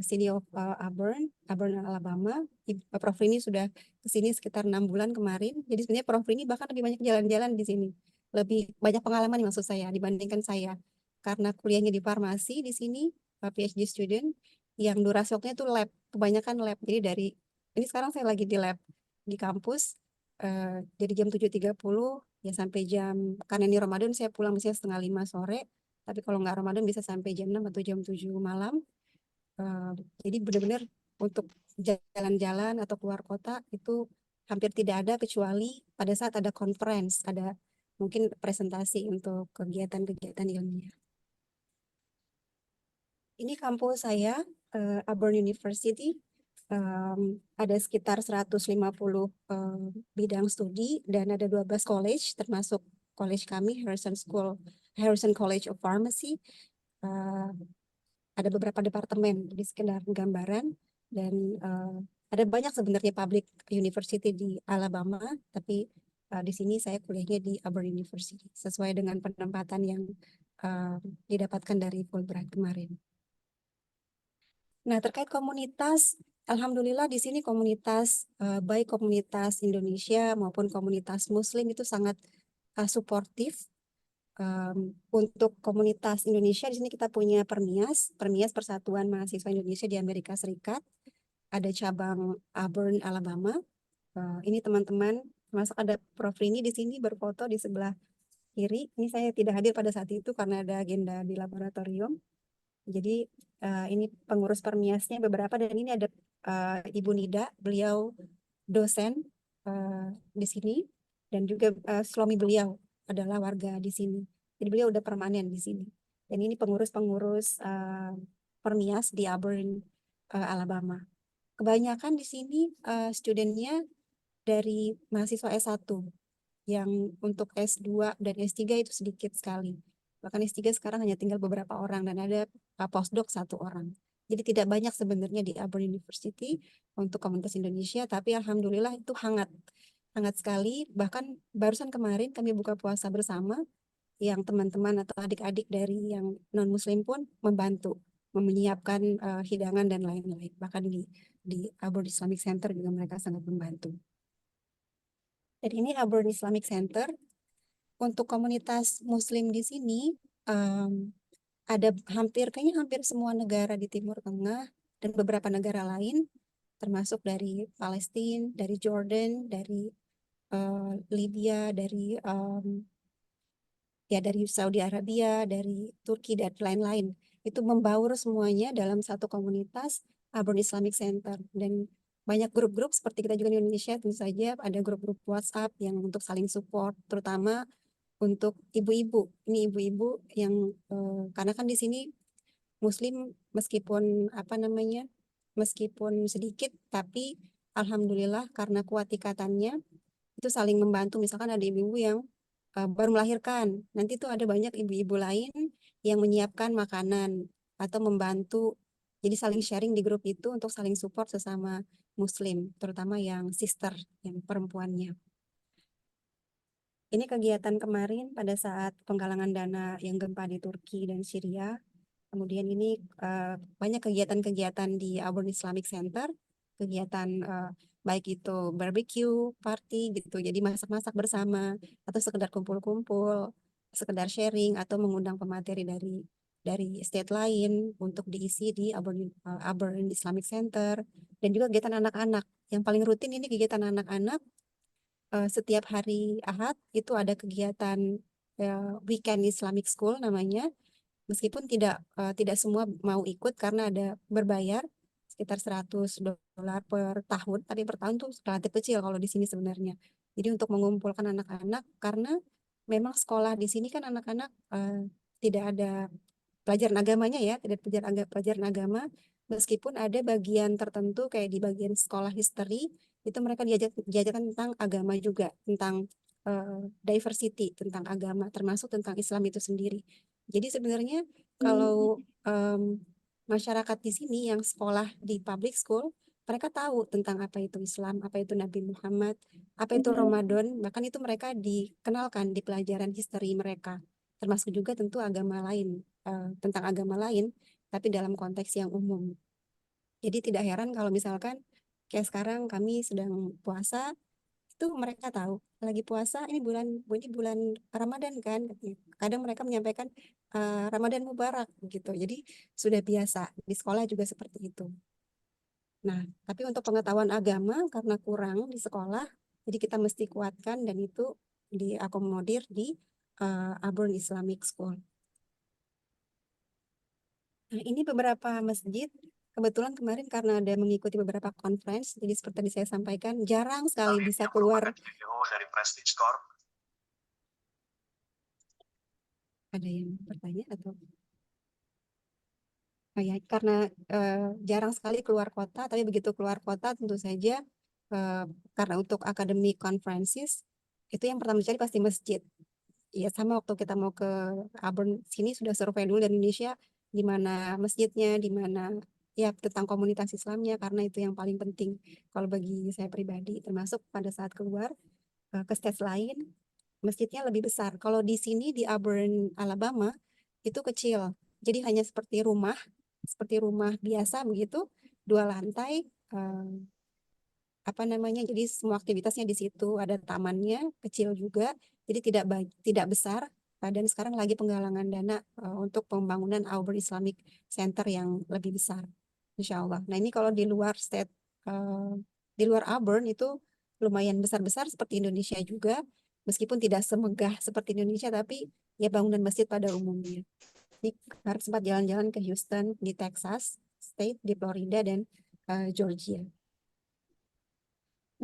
City of Auburn, Alabama. Prof Rini sudah ke sini sekitar 6 bulan kemarin. Jadi sebenarnya Prof Rini bahkan lebih banyak jalan-jalan di sini. Lebih banyak pengalaman maksud saya dibandingkan saya. Karena kuliahnya di farmasi di sini, PhD student, yang durasi waktunya itu lab, kebanyakan lab. Jadi ini sekarang saya lagi di lab di kampus, jadi jam 7.30 ya sampai karena ini Ramadan saya pulang misalnya 4:30 sore, tapi kalau nggak Ramadan bisa sampai jam 6 atau jam 7 malam. Jadi benar-benar untuk jalan-jalan atau keluar kota itu hampir tidak ada kecuali pada saat ada conference, ada mungkin presentasi untuk kegiatan-kegiatan ilmiah. Ini kampus saya, Auburn University. Ada sekitar 150 bidang studi dan ada 12 college, termasuk college kami, Harrison College of Pharmacy. Ada beberapa departemen, di sekedar gambaran, dan ada banyak sebenarnya public university di Alabama, tapi di sini saya kuliahnya di Auburn University, sesuai dengan penempatan yang didapatkan dari Fulbright kemarin. Nah, terkait komunitas, alhamdulillah di sini komunitas, baik komunitas Indonesia maupun komunitas Muslim itu sangat suportif. Untuk komunitas Indonesia di sini kita punya Permias Persatuan Mahasiswa Indonesia di Amerika Serikat. Ada cabang Auburn, Alabama. Ini teman-teman, termasuk ada Prof Rini di sini berfoto di sebelah kiri. Ini saya tidak hadir pada saat itu karena ada agenda di laboratorium. Jadi ini pengurus Permiasnya beberapa, dan ini ada Ibu Nida, beliau dosen di sini, dan juga suami beliau adalah warga di sini. Jadi beliau udah permanen di sini. Dan ini pengurus-pengurus Permias di Auburn, Alabama. Kebanyakan di sini studennya dari mahasiswa S1, yang untuk S2 dan S3 itu sedikit sekali. Bahkan S3 sekarang hanya tinggal beberapa orang dan ada postdoc 1 orang. Jadi tidak banyak sebenarnya di Auburn University untuk komunitas Indonesia, tapi alhamdulillah itu hangat sekali. Bahkan barusan kemarin kami buka puasa bersama, yang teman-teman atau adik-adik dari yang non-muslim pun membantu menyiapkan hidangan dan lain-lain. Bahkan di Auburn Islamic Center juga mereka sangat membantu. Dan ini Auburn Islamic Center. Untuk komunitas Muslim di sini ada kayaknya hampir semua negara di Timur Tengah dan beberapa negara lain, termasuk dari Palestina, dari Jordan, dari Libya, dari Saudi Arabia, dari Turki dan lain-lain. itu membaur semuanya dalam satu komunitas Auburn Islamic Center. Dan banyak grup-grup seperti kita juga di Indonesia, tentu saja ada grup-grup WhatsApp yang untuk saling support, terutama untuk ibu-ibu. Ini ibu-ibu yang karena kan di sini Muslim meskipun meskipun sedikit, tapi alhamdulillah karena kuat ikatannya itu saling membantu. Misalkan ada ibu-ibu yang baru melahirkan, nanti tuh ada banyak ibu-ibu lain yang menyiapkan makanan atau membantu. Jadi saling sharing di grup itu untuk saling support sesama Muslim, terutama yang sister, yang perempuannya. Ini kegiatan kemarin pada saat penggalangan dana yang gempa di Turki dan Syria. Kemudian ini banyak kegiatan-kegiatan di Auburn Islamic Center, kegiatan baik itu barbecue, party gitu, jadi masak-masak bersama, atau sekedar kumpul-kumpul, sekedar sharing, atau mengundang pemateri dari state lain untuk diisi di Auburn Islamic Center, dan juga kegiatan anak-anak. Yang paling rutin ini kegiatan anak-anak, setiap hari Ahad itu ada kegiatan Weekend Islamic School namanya. Meskipun tidak semua mau ikut karena ada berbayar sekitar $100 per tahun, tapi per tahun tuh relatif kecil kalau di sini sebenarnya. Jadi untuk mengumpulkan anak-anak, karena memang sekolah di sini kan anak-anak tidak ada pelajaran agamanya ya, tidak pelajaran agama, meskipun ada bagian tertentu kayak di bagian sekolah history, itu mereka diajarkan tentang agama juga, tentang diversity, tentang agama, termasuk tentang Islam itu sendiri. Jadi sebenarnya kalau masyarakat di sini yang sekolah di public school, mereka tahu tentang apa itu Islam, apa itu Nabi Muhammad, apa itu Ramadan, bahkan itu mereka dikenalkan di pelajaran history mereka, termasuk juga tentu agama lain, tentang agama lain, tapi dalam konteks yang umum. Jadi tidak heran kalau misalkan kayak sekarang kami sedang puasa, itu mereka tahu lagi puasa, ini bulan Ramadan kan, kadang mereka menyampaikan Ramadan Mubarak gitu. Jadi sudah biasa di sekolah juga seperti itu. Nah, tapi untuk pengetahuan agama karena kurang di sekolah, jadi kita mesti kuatkan, dan itu diakomodir di Auburn Islamic School. Nah, ini beberapa masjid. Kebetulan kemarin karena ada mengikuti beberapa conference, jadi seperti tadi saya sampaikan, jarang sekali bisa keluar. Dari Prestige Corp. Ada yang bertanya atau? Oh ya, karena jarang sekali keluar kota, tapi begitu keluar kota tentu saja karena untuk academic conferences, itu yang pertama dicari pasti masjid. Ya sama waktu kita mau ke Auburn sini sudah survei dulu dari Indonesia, di mana masjidnya, di mana ya tentang komunitas Islamnya, karena itu yang paling penting kalau bagi saya pribadi, termasuk pada saat keluar ke state lain, masjidnya lebih besar. Kalau di sini di Auburn, Alabama, itu kecil. Jadi hanya seperti rumah biasa begitu, 2 lantai, jadi semua aktivitasnya di situ, ada tamannya kecil juga, jadi tidak besar. Dan sekarang lagi penggalangan dana untuk pembangunan Auburn Islamic Center yang lebih besar, insya Allah. Nah ini kalau di luar state, di luar Auburn itu lumayan besar-besar seperti Indonesia juga, meskipun tidak semegah seperti Indonesia, tapi ya bangunan masjid pada umumnya. Ini harus sempat jalan-jalan ke Houston di Texas State, di Florida, dan Georgia.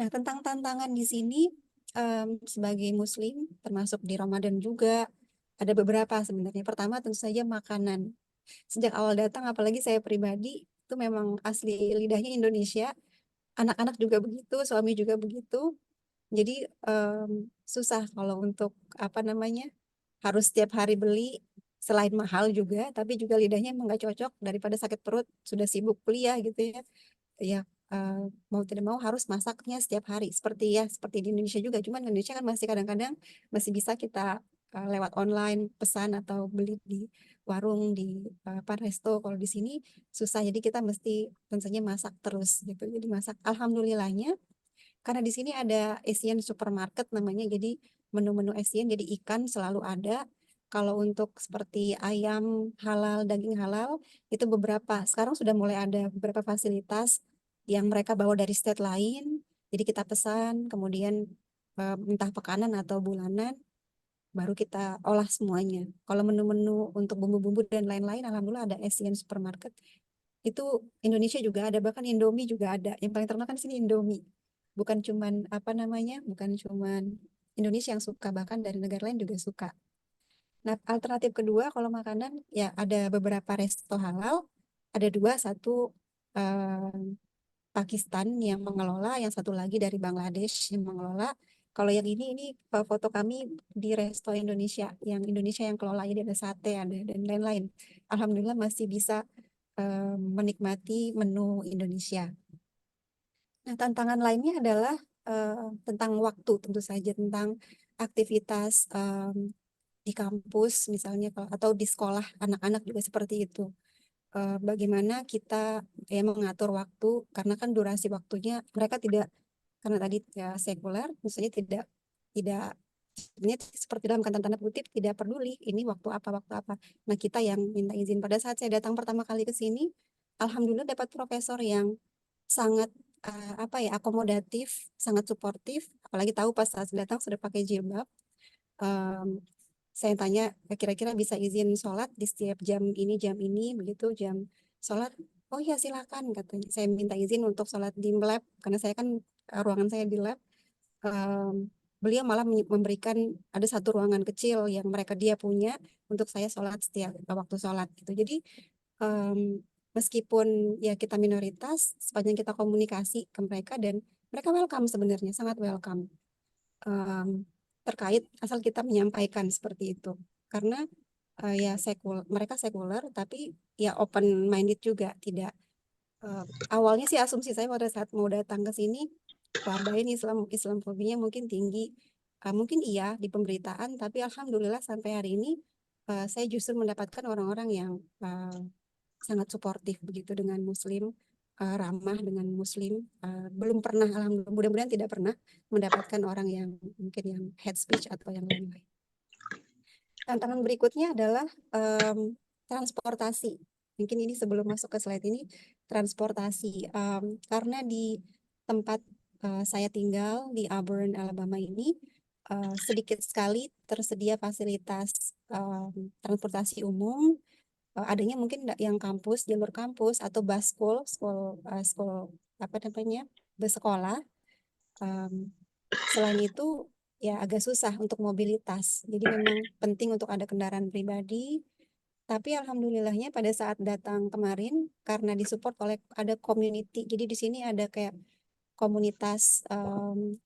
Nah, tentang tantangan di sini sebagai Muslim, termasuk di Ramadan juga, ada beberapa sebenarnya. Pertama tentu saja makanan. Sejak awal datang, apalagi saya pribadi, itu memang asli lidahnya Indonesia. Anak-anak juga begitu, suami juga begitu. Jadi susah kalau untuk harus setiap hari beli, selain mahal juga, tapi juga lidahnya emang nggak cocok, daripada sakit perut, sudah sibuk kuliah gitu ya. Ya mau tidak mau harus masaknya setiap hari, seperti di Indonesia juga. Cuman di Indonesia kan masih kadang-kadang masih bisa kita lewat online pesan atau beli di warung, di resto. Kalau di sini susah, jadi kita mesti tentunya masak terus gitu. Jadi masak, alhamdulillahnya karena di sini ada Asian supermarket namanya, jadi menu-menu Asian, jadi ikan selalu ada. Kalau untuk seperti ayam halal, daging halal, itu sekarang sudah mulai ada beberapa fasilitas yang mereka bawa dari state lain. Jadi kita pesan, kemudian entah pekanan atau bulanan, baru kita olah semuanya. Kalau menu-menu untuk bumbu-bumbu dan lain-lain, alhamdulillah ada Asian supermarket. Itu Indonesia juga ada, bahkan Indomie juga ada. Yang paling terkenal kan di sini Indomie. Bukan cuman bukan cuman Indonesia yang suka, bahkan dari negara lain juga suka. Nah, alternatif kedua kalau makanan ya ada beberapa resto halal, ada dua, satu Pakistan yang mengelola, yang satu lagi dari Bangladesh yang mengelola. Kalau yang ini foto kami di resto Indonesia, yang Indonesia yang kelola, jadi ada sate, ada dan lain-lain. Alhamdulillah masih bisa menikmati menu Indonesia. Nah, tantangan lainnya adalah tentang waktu, tentu saja tentang aktivitas di kampus misalnya atau di sekolah anak-anak juga seperti itu. Bagaimana kita mengatur waktu, karena kan durasi waktunya mereka tidak, karena tadi ya sekuler, misalnya tidak sebenarnya seperti dalam tanda kutip tidak peduli ini waktu apa. Nah, kita yang minta izin. Pada saat saya datang pertama kali ke sini, alhamdulillah dapat profesor yang sangat akomodatif, sangat suportif, apalagi tahu pas saat datang sudah pakai jilbab. Saya tanya kira-kira bisa izin sholat di setiap jam ini begitu, jam sholat. Oh ya silakan, katanya. Saya minta izin untuk sholat di lab karena saya kan ruangan saya di lab. Beliau malah memberikan ada satu ruangan kecil yang dia punya untuk saya sholat setiap waktu sholat gitu. Jadi meskipun ya kita minoritas, sepanjang kita komunikasi ke mereka dan mereka welcome, sebenarnya sangat welcome. Terkait asal kita menyampaikan seperti itu, karena ya mereka sekuler tapi ya open minded juga, tidak awalnya sih asumsi saya pada saat mau datang ke sini, wah ini Islamofobinya mungkin tinggi, mungkin iya di pemberitaan, tapi alhamdulillah sampai hari ini saya justru mendapatkan orang-orang yang sangat suportif begitu dengan Muslim, ramah dengan Muslim. Belum pernah, alhamdulillah, mudah-mudahan tidak pernah mendapatkan orang yang mungkin yang hate speech atau yang lain-lain. Tantangan berikutnya adalah transportasi. Mungkin ini sebelum masuk ke slide ini, transportasi. Karena di tempat saya tinggal di Auburn, Alabama ini, sedikit sekali tersedia fasilitas transportasi umum. Adanya mungkin yang kampus, jalur kampus atau bus school bus sekolah. Selain itu ya agak susah untuk mobilitas. Jadi memang penting untuk ada kendaraan pribadi. Tapi alhamdulillahnya pada saat datang kemarin, karena disupport oleh ada community. Jadi di sini ada kayak komunitas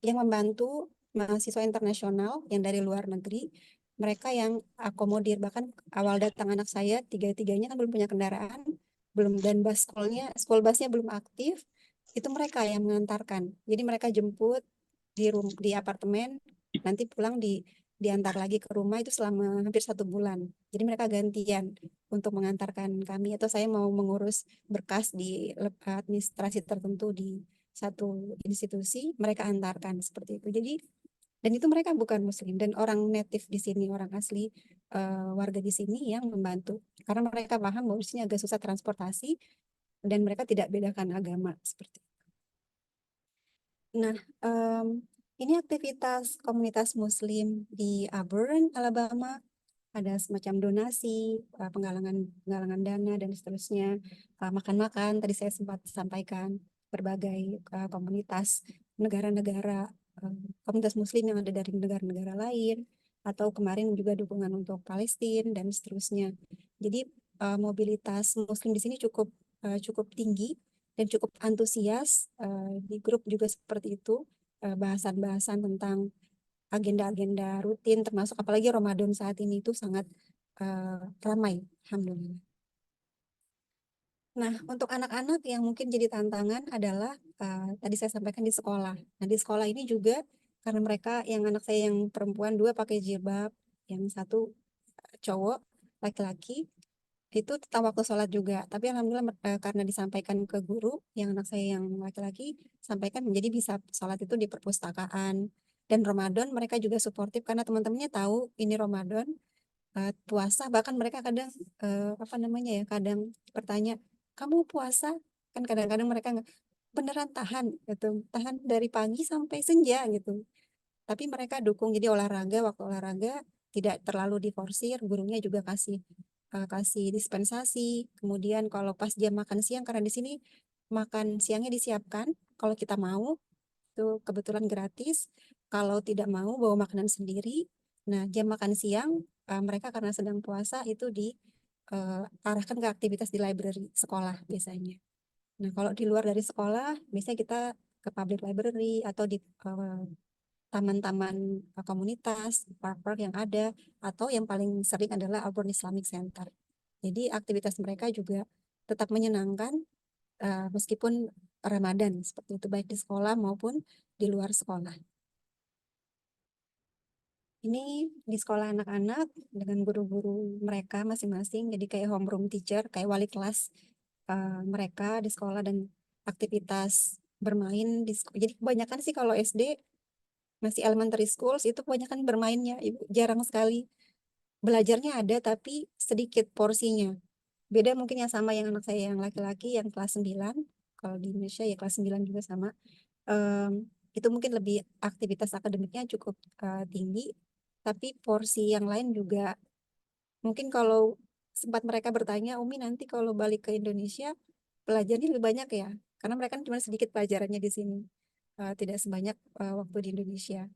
yang membantu mahasiswa internasional yang dari luar negeri. Mereka yang akomodir, bahkan awal datang anak saya, tiga-tiganya kan belum punya kendaraan, dan school busnya belum aktif, itu mereka yang mengantarkan. Jadi mereka jemput di apartemen, nanti pulang diantar lagi ke rumah, itu selama hampir 1 bulan. Jadi mereka gantian untuk mengantarkan kami, atau saya mau mengurus berkas di administrasi tertentu di satu institusi, mereka antarkan seperti itu. Jadi dan itu mereka bukan Muslim dan orang native di sini, orang asli warga di sini yang membantu, karena mereka paham bahwa di sini agak susah transportasi dan mereka tidak bedakan agama seperti itu. Nah, ini aktivitas komunitas Muslim di Auburn, Alabama. Ada semacam donasi, penggalangan dana dan seterusnya, makan-makan. Tadi saya sempat sampaikan berbagai komunitas negara-negara, komunitas Muslim yang ada dari negara-negara lain, atau kemarin juga dukungan untuk Palestina dan seterusnya. Jadi mobilitas Muslim di sini cukup tinggi dan cukup antusias. Di grup juga seperti itu, bahasan-bahasan tentang agenda-agenda rutin, termasuk apalagi Ramadan saat ini itu sangat ramai, alhamdulillah. Nah, untuk anak-anak yang mungkin jadi tantangan adalah tadi saya sampaikan di sekolah. Nah, di sekolah ini juga karena mereka, yang anak saya yang perempuan 2 pakai jilbab, yang satu cowok, laki-laki, itu tentang waktu sholat juga. Tapi alhamdulillah karena disampaikan ke guru, yang anak saya yang laki-laki sampaikan, menjadi bisa sholat itu di perpustakaan. Dan Ramadan mereka juga suportif karena teman-temannya tahu ini Ramadan, puasa, bahkan mereka kadang kadang bertanya, kamu puasa? Kan kadang-kadang mereka beneran tahan gitu, tahan dari pagi sampai senja gitu. Tapi mereka dukung, jadi waktu olahraga tidak terlalu diforsir, gurunya juga kasih dispensasi. Kemudian kalau pas jam makan siang, karena di sini makan siangnya disiapkan, kalau kita mau itu kebetulan gratis. Kalau tidak mau bawa makanan sendiri. Nah, jam makan siang mereka karena sedang puasa itu diarahkan ke aktivitas di library sekolah biasanya. Nah, kalau di luar dari sekolah, biasanya kita ke public library atau di taman-taman komunitas, park-park yang ada, atau yang paling sering adalah Auburn Islamic Center. Jadi aktivitas mereka juga tetap menyenangkan meskipun Ramadan, seperti itu baik di sekolah maupun di luar sekolah. Ini di sekolah anak-anak dengan guru-guru mereka masing-masing, jadi kayak homeroom teacher, kayak wali kelas mereka di sekolah dan aktivitas bermain di sekolah. Jadi kebanyakan sih kalau SD masih elementary schools itu kebanyakan bermainnya, jarang sekali belajarnya ada tapi sedikit porsinya. Beda mungkin yang sama yang anak saya yang laki-laki yang kelas 9, kalau di Indonesia ya kelas 9 juga sama. Itu mungkin lebih aktivitas akademiknya cukup tinggi, tapi porsi yang lain juga mungkin kalau sempat mereka bertanya, Umi nanti kalau balik ke Indonesia belajarnya lebih banyak ya, karena mereka kan cuma sedikit pelajarannya di sini, tidak sebanyak waktu di Indonesia.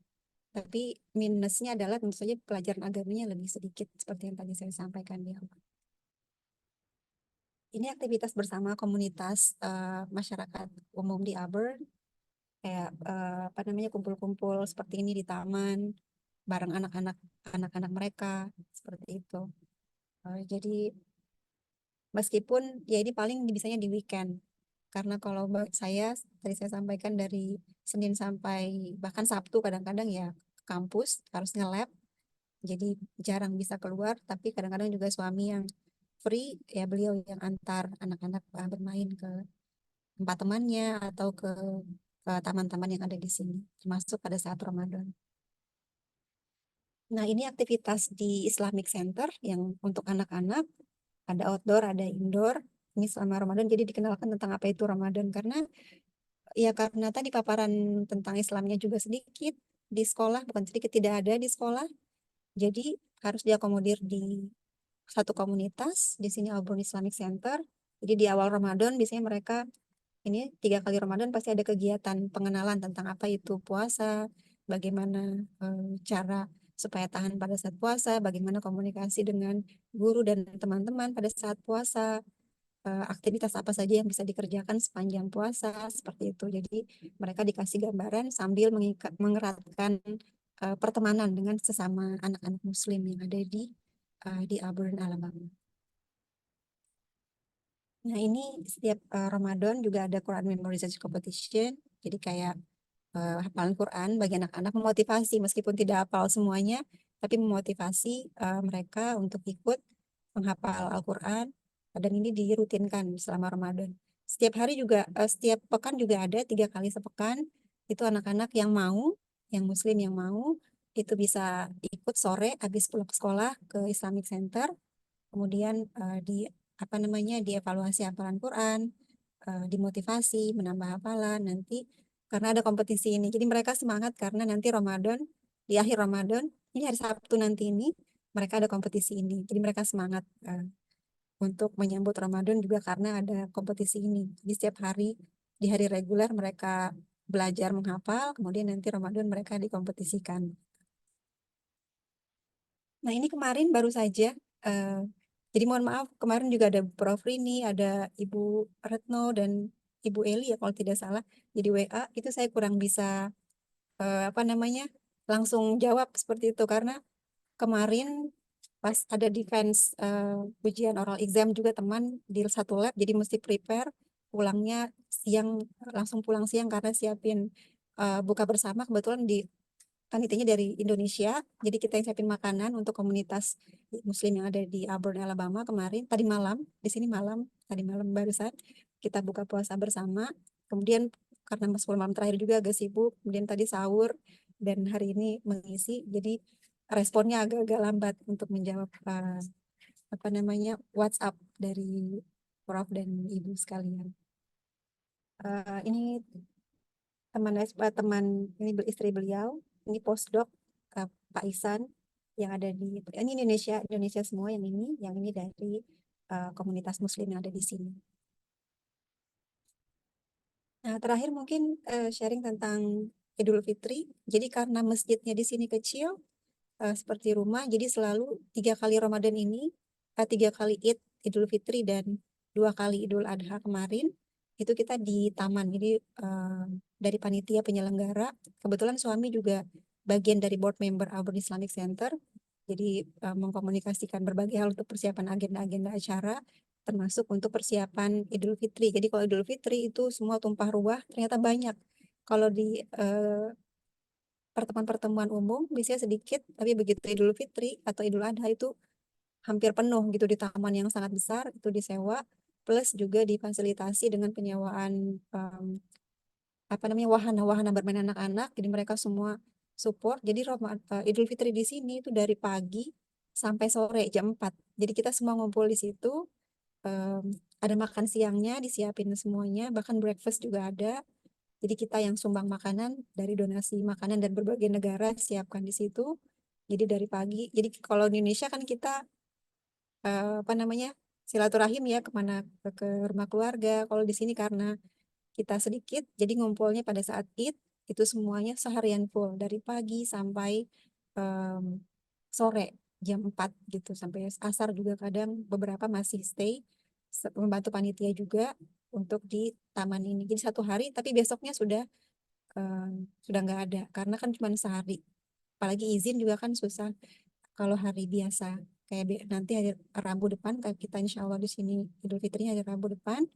Tapi minusnya adalah tentu saja pelajaran agamanya lebih sedikit seperti yang tadi saya sampaikan di awal. Ini aktivitas bersama komunitas masyarakat umum di Auburn, kayak apa namanya kumpul-kumpul seperti ini di taman bareng anak-anak mereka seperti itu. Jadi meskipun ya ini paling bisanya di weekend, karena kalau saya tadi saya sampaikan dari Senin sampai bahkan Sabtu kadang-kadang ya ke kampus harus nge-lab, jadi jarang bisa keluar. Tapi kadang-kadang juga suami yang free ya beliau yang antar anak-anak bermain ke tempat temannya atau ke taman-taman yang ada di sini, termasuk pada saat Ramadan. Nah, ini aktivitas di Islamic Center yang untuk anak-anak, ada outdoor, ada indoor. Ini selama Ramadan, jadi dikenalkan tentang apa itu Ramadan. Karena tadi paparan tentang Islamnya juga sedikit di sekolah, bukan sedikit, tidak ada di sekolah. Jadi harus diakomodir di satu komunitas, di sini Auburn Islamic Center. Jadi di awal Ramadan biasanya mereka ini 3 kali Ramadan pasti ada kegiatan pengenalan tentang apa itu puasa, bagaimana cara supaya tahan pada saat puasa, bagaimana komunikasi dengan guru dan teman-teman pada saat puasa, aktivitas apa saja yang bisa dikerjakan sepanjang puasa, seperti itu. Jadi mereka dikasih gambaran sambil mengeratkan pertemanan dengan sesama anak-anak Muslim yang ada di Auburn, Alabama. Nah, ini setiap Ramadan juga ada Quran Memorization Competition. Jadi kayak hafalan Quran bagi anak-anak, memotivasi meskipun tidak hafal semuanya, tapi memotivasi mereka untuk ikut menghafal Al-Quran. Dan ini dirutinkan selama Ramadan. Setiap hari juga, setiap pekan juga ada 3 kali sepekan. Itu anak-anak yang mau, yang Muslim yang mau, itu bisa ikut sore habis pulang sekolah ke Islamic Center. Kemudian dievaluasi hafalan Quran, dimotivasi menambah hafalan nanti karena ada kompetisi ini. Jadi mereka semangat karena nanti Ramadan, di akhir Ramadan, ini hari Sabtu nanti ini mereka ada kompetisi ini. Jadi mereka semangat untuk menyambut Ramadan juga karena ada kompetisi ini. Jadi setiap hari di hari reguler mereka belajar menghafal, kemudian nanti Ramadan mereka dikompetisikan. Nah, ini kemarin baru saja jadi mohon maaf, kemarin juga ada Prof. Rini, ada Ibu Retno, dan Ibu Eli ya kalau tidak salah. Jadi WA, itu saya kurang bisa langsung jawab seperti itu. Karena kemarin pas ada defense ujian oral exam juga teman di satu lab, jadi mesti prepare pulangnya siang, langsung pulang siang karena siapin buka bersama. Kebetulan panitianya dari Indonesia, jadi kita yang siapin makanan untuk komunitas Muslim yang ada di Auburn, Alabama kemarin, tadi malam, di sini tadi malam barusan kita buka puasa bersama. Kemudian karena 10 malam terakhir juga agak sibuk, kemudian tadi sahur dan hari ini mengisi, jadi responnya agak-agak lambat untuk menjawab WhatsApp dari Prof dan Ibu sekalian. Ini teman ini istri beliau, ini postdoc Pak Isan. yang ada di ini Indonesia semua yang ini dari komunitas Muslim yang ada di sini. Nah, terakhir mungkin sharing tentang Idul Fitri. Jadi karena masjidnya di sini kecil, seperti rumah, jadi selalu 3 kali Ramadan ini, 3 kali Idul Fitri dan 2 kali Idul Adha kemarin, itu kita di taman. Jadi dari panitia penyelenggara, kebetulan suami juga bagian dari board member Auburn Islamic Center, jadi mengkomunikasikan berbagai hal untuk persiapan agenda-agenda acara, termasuk untuk persiapan Idul Fitri. Jadi kalau Idul Fitri itu semua tumpah ruah, ternyata banyak. Kalau di pertemuan-pertemuan umum biasanya sedikit, tapi begitu Idul Fitri atau Idul Adha itu hampir penuh gitu di taman yang sangat besar, itu disewa, plus juga difasilitasi dengan penyewaan wahana-wahana bermain anak-anak, jadi mereka semua support. Jadi Idul Fitri di sini itu dari pagi sampai sore jam 4. Jadi kita semua ngumpul di situ, ada makan siangnya disiapin semuanya, bahkan breakfast juga ada. Jadi kita yang sumbang makanan dari donasi makanan dan berbagai negara siapkan di situ. Jadi dari pagi. Jadi kalau di Indonesia kan kita silaturahim ya ke rumah keluarga. Kalau di sini karena kita sedikit, jadi ngumpulnya pada saat Id itu semuanya seharian full dari pagi sampai em, sore jam 4 gitu sampai asar juga kadang beberapa masih stay membantu panitia juga untuk di taman ini. Jadi 1 hari tapi besoknya sudah nggak ada karena kan cuma sehari. Apalagi izin juga kan susah kalau hari biasa. Kayak nanti ada Rabu depan kayak kita insya Allah di sini Idul Fitrinya ada Rabu depan.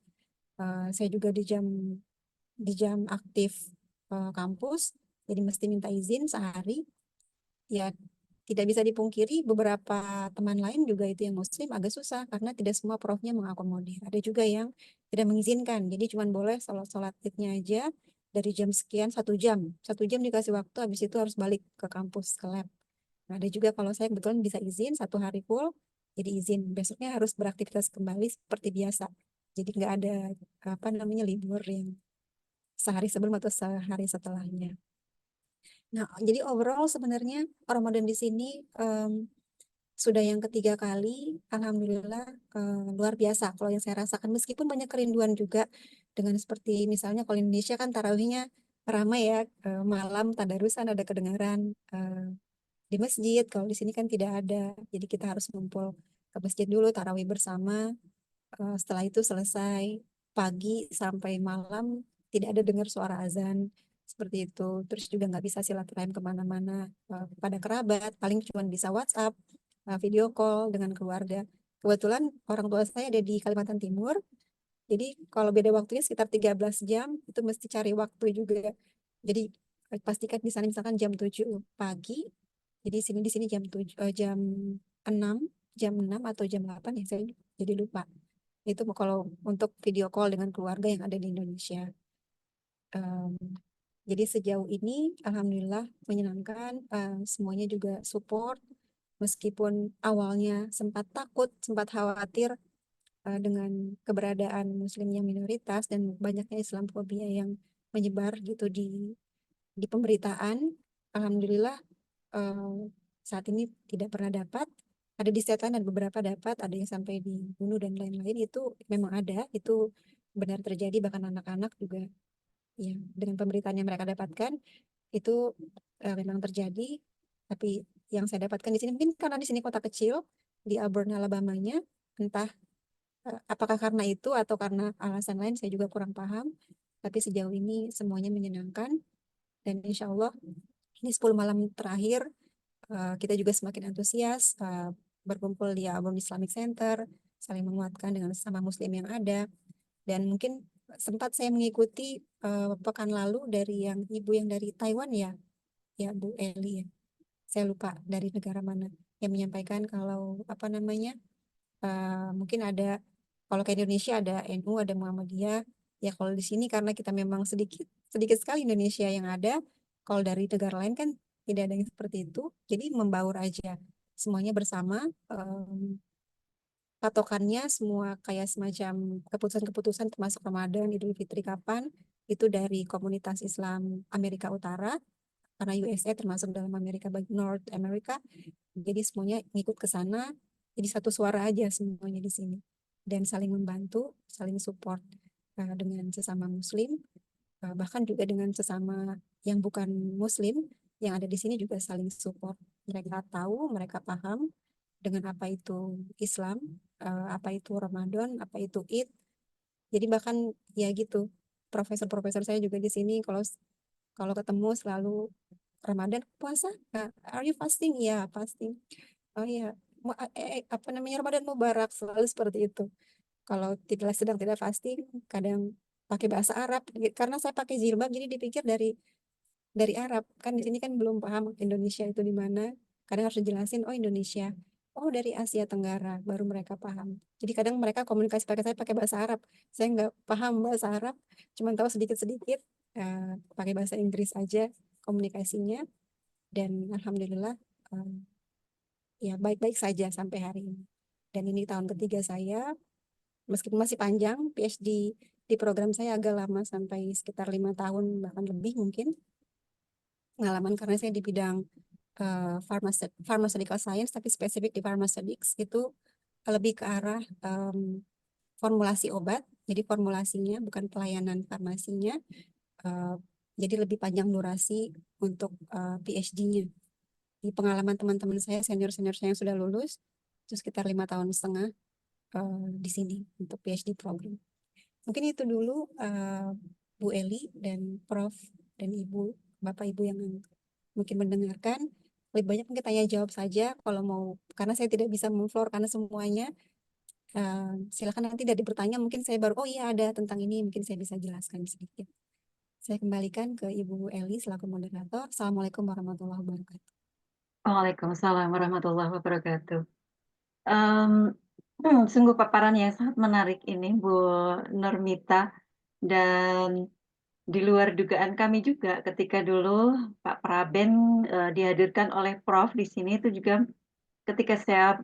Saya juga di jam aktif kampus, jadi mesti minta izin sehari. Ya tidak bisa dipungkiri beberapa teman lain juga itu yang Muslim agak susah karena tidak semua profnya mengakomodir. Ada juga yang tidak mengizinkan, jadi cuma boleh sholat idnya aja dari jam sekian 1 jam. 1 jam dikasih waktu, habis itu harus balik ke kampus, ke lab. Nah, ada juga kalau saya kebetulan bisa izin 1 hari full, jadi izin. Besoknya harus beraktivitas kembali seperti biasa. Jadi nggak ada libur yang sehari sebelum atau sehari setelahnya. Nah, jadi overall sebenarnya Ramadan di sini sudah yang ketiga kali, alhamdulillah luar biasa. Kalau yang saya rasakan, meskipun banyak kerinduan juga dengan seperti misalnya kalau Indonesia kan tarawihnya ramai ya, malam tadarusan ada kedengaran di masjid. Kalau di sini kan tidak ada, jadi kita harus ngumpul ke masjid dulu tarawih bersama. Setelah itu selesai pagi sampai malam tidak ada dengar suara azan seperti itu. Terus juga nggak bisa silaturahim kemana-mana pada kerabat, paling cuma bisa WhatsApp, video call dengan keluarga. Kebetulan orang tua saya ada di Kalimantan Timur, jadi kalau beda waktunya sekitar 13 jam, itu mesti cari waktu juga. Jadi pastikan di sana misalkan jam 7 pagi, jadi di sini jam 6, atau jam 8 ya saya jadi lupa. Itu kalau untuk video call dengan keluarga yang ada di Indonesia. Jadi sejauh ini alhamdulillah menyenangkan, semuanya juga support. Meskipun awalnya sempat takut, sempat khawatir dengan keberadaan Muslim yang minoritas dan banyaknya Islamofobia yang menyebar gitu di pemberitaan. Alhamdulillah saat ini tidak pernah dapat. Ada di setan dan beberapa dapat, ada yang sampai dibunuh dan lain-lain, itu memang ada, itu benar terjadi, bahkan anak-anak juga ya dengan pemberitaan yang mereka dapatkan itu memang terjadi. Tapi yang saya dapatkan di sini mungkin karena di sini kota kecil di Auburn, Alabama-nya, entah apakah karena itu atau karena alasan lain saya juga kurang paham. Tapi sejauh ini semuanya menyenangkan dan insya Allah ini 10 malam terakhir kita juga semakin antusias berkumpul di Auburn Islamic Center, saling menguatkan dengan sesama Muslim yang ada. Dan mungkin sempat saya mengikuti pekan lalu dari ibu yang dari Taiwan ya Bu Eli ya. Saya lupa dari negara mana yang menyampaikan kalau mungkin ada, kalau ke Indonesia ada NU, ada Muhammadiyah. Ya kalau di sini karena kita memang sedikit sekali Indonesia yang ada. Kalau dari negara lain kan tidak ada yang seperti itu. Jadi membaur aja semuanya bersama. Patokannya semua kayak semacam keputusan-keputusan termasuk Ramadan, Idul Fitri kapan, itu dari komunitas Islam Amerika Utara. karena USA termasuk dalam North America, jadi semuanya ngikut ke sana, jadi satu suara aja semuanya di sini, dan saling membantu, saling support dengan sesama Muslim, bahkan juga dengan sesama yang bukan Muslim yang ada di sini juga saling support. Mereka tahu, mereka paham dengan apa itu Islam, apa itu Ramadan, apa itu Id. Jadi bahkan ya gitu, profesor-profesor saya juga di sini kalau ketemu selalu Ramadan puasa, are you fasting? Ya, fasting. Oh iya, apa namanya, Ramadan Mubarak, selalu seperti itu. Kalau sedang tidak fasting, kadang pakai bahasa Arab karena saya pakai jilbab, jadi dipikir dari Arab. Kan di sini kan belum paham Indonesia itu di mana. Kadang harus dijelasin, oh Indonesia, oh dari Asia Tenggara, baru mereka paham. Jadi kadang mereka komunikasi pakai saya pakai bahasa Arab. Saya nggak paham bahasa Arab, cuma tahu sedikit-sedikit, pakai bahasa Inggris aja komunikasinya. Dan alhamdulillah, ya baik-baik saja sampai hari ini. Dan ini tahun ketiga saya, meskipun masih panjang, PhD di program saya agak lama sampai sekitar 5 tahun bahkan lebih mungkin pengalaman, karena saya di bidang pharmaceutical science, tapi spesifik di pharmaceutics itu lebih ke arah formulasi obat. Jadi formulasinya bukan pelayanan farmasinya. Jadi lebih panjang durasi untuk PhD-nya. Di pengalaman teman-teman saya, senior-senior saya yang sudah lulus, itu sekitar 5 tahun setengah di sini untuk PhD program. Mungkin itu dulu Bu Eli dan Prof dan Ibu, Bapak Ibu yang mungkin mendengarkan. Lebih banyak mungkin tanya jawab saja kalau mau, karena saya tidak bisa memfloor karena semuanya. Silakan nanti dari bertanya, mungkin saya baru, oh iya ada tentang ini, mungkin saya bisa jelaskan sedikit. Saya kembalikan ke Ibu Eli selaku moderator. Assalamualaikum warahmatullahi wabarakatuh. Waalaikumsalam warahmatullahi wabarakatuh. Sungguh paparan yang sangat menarik ini, Bu Nurmita, dan di luar dugaan kami juga ketika dulu Pak Praben dihadirkan oleh Prof di sini, itu juga ketika saya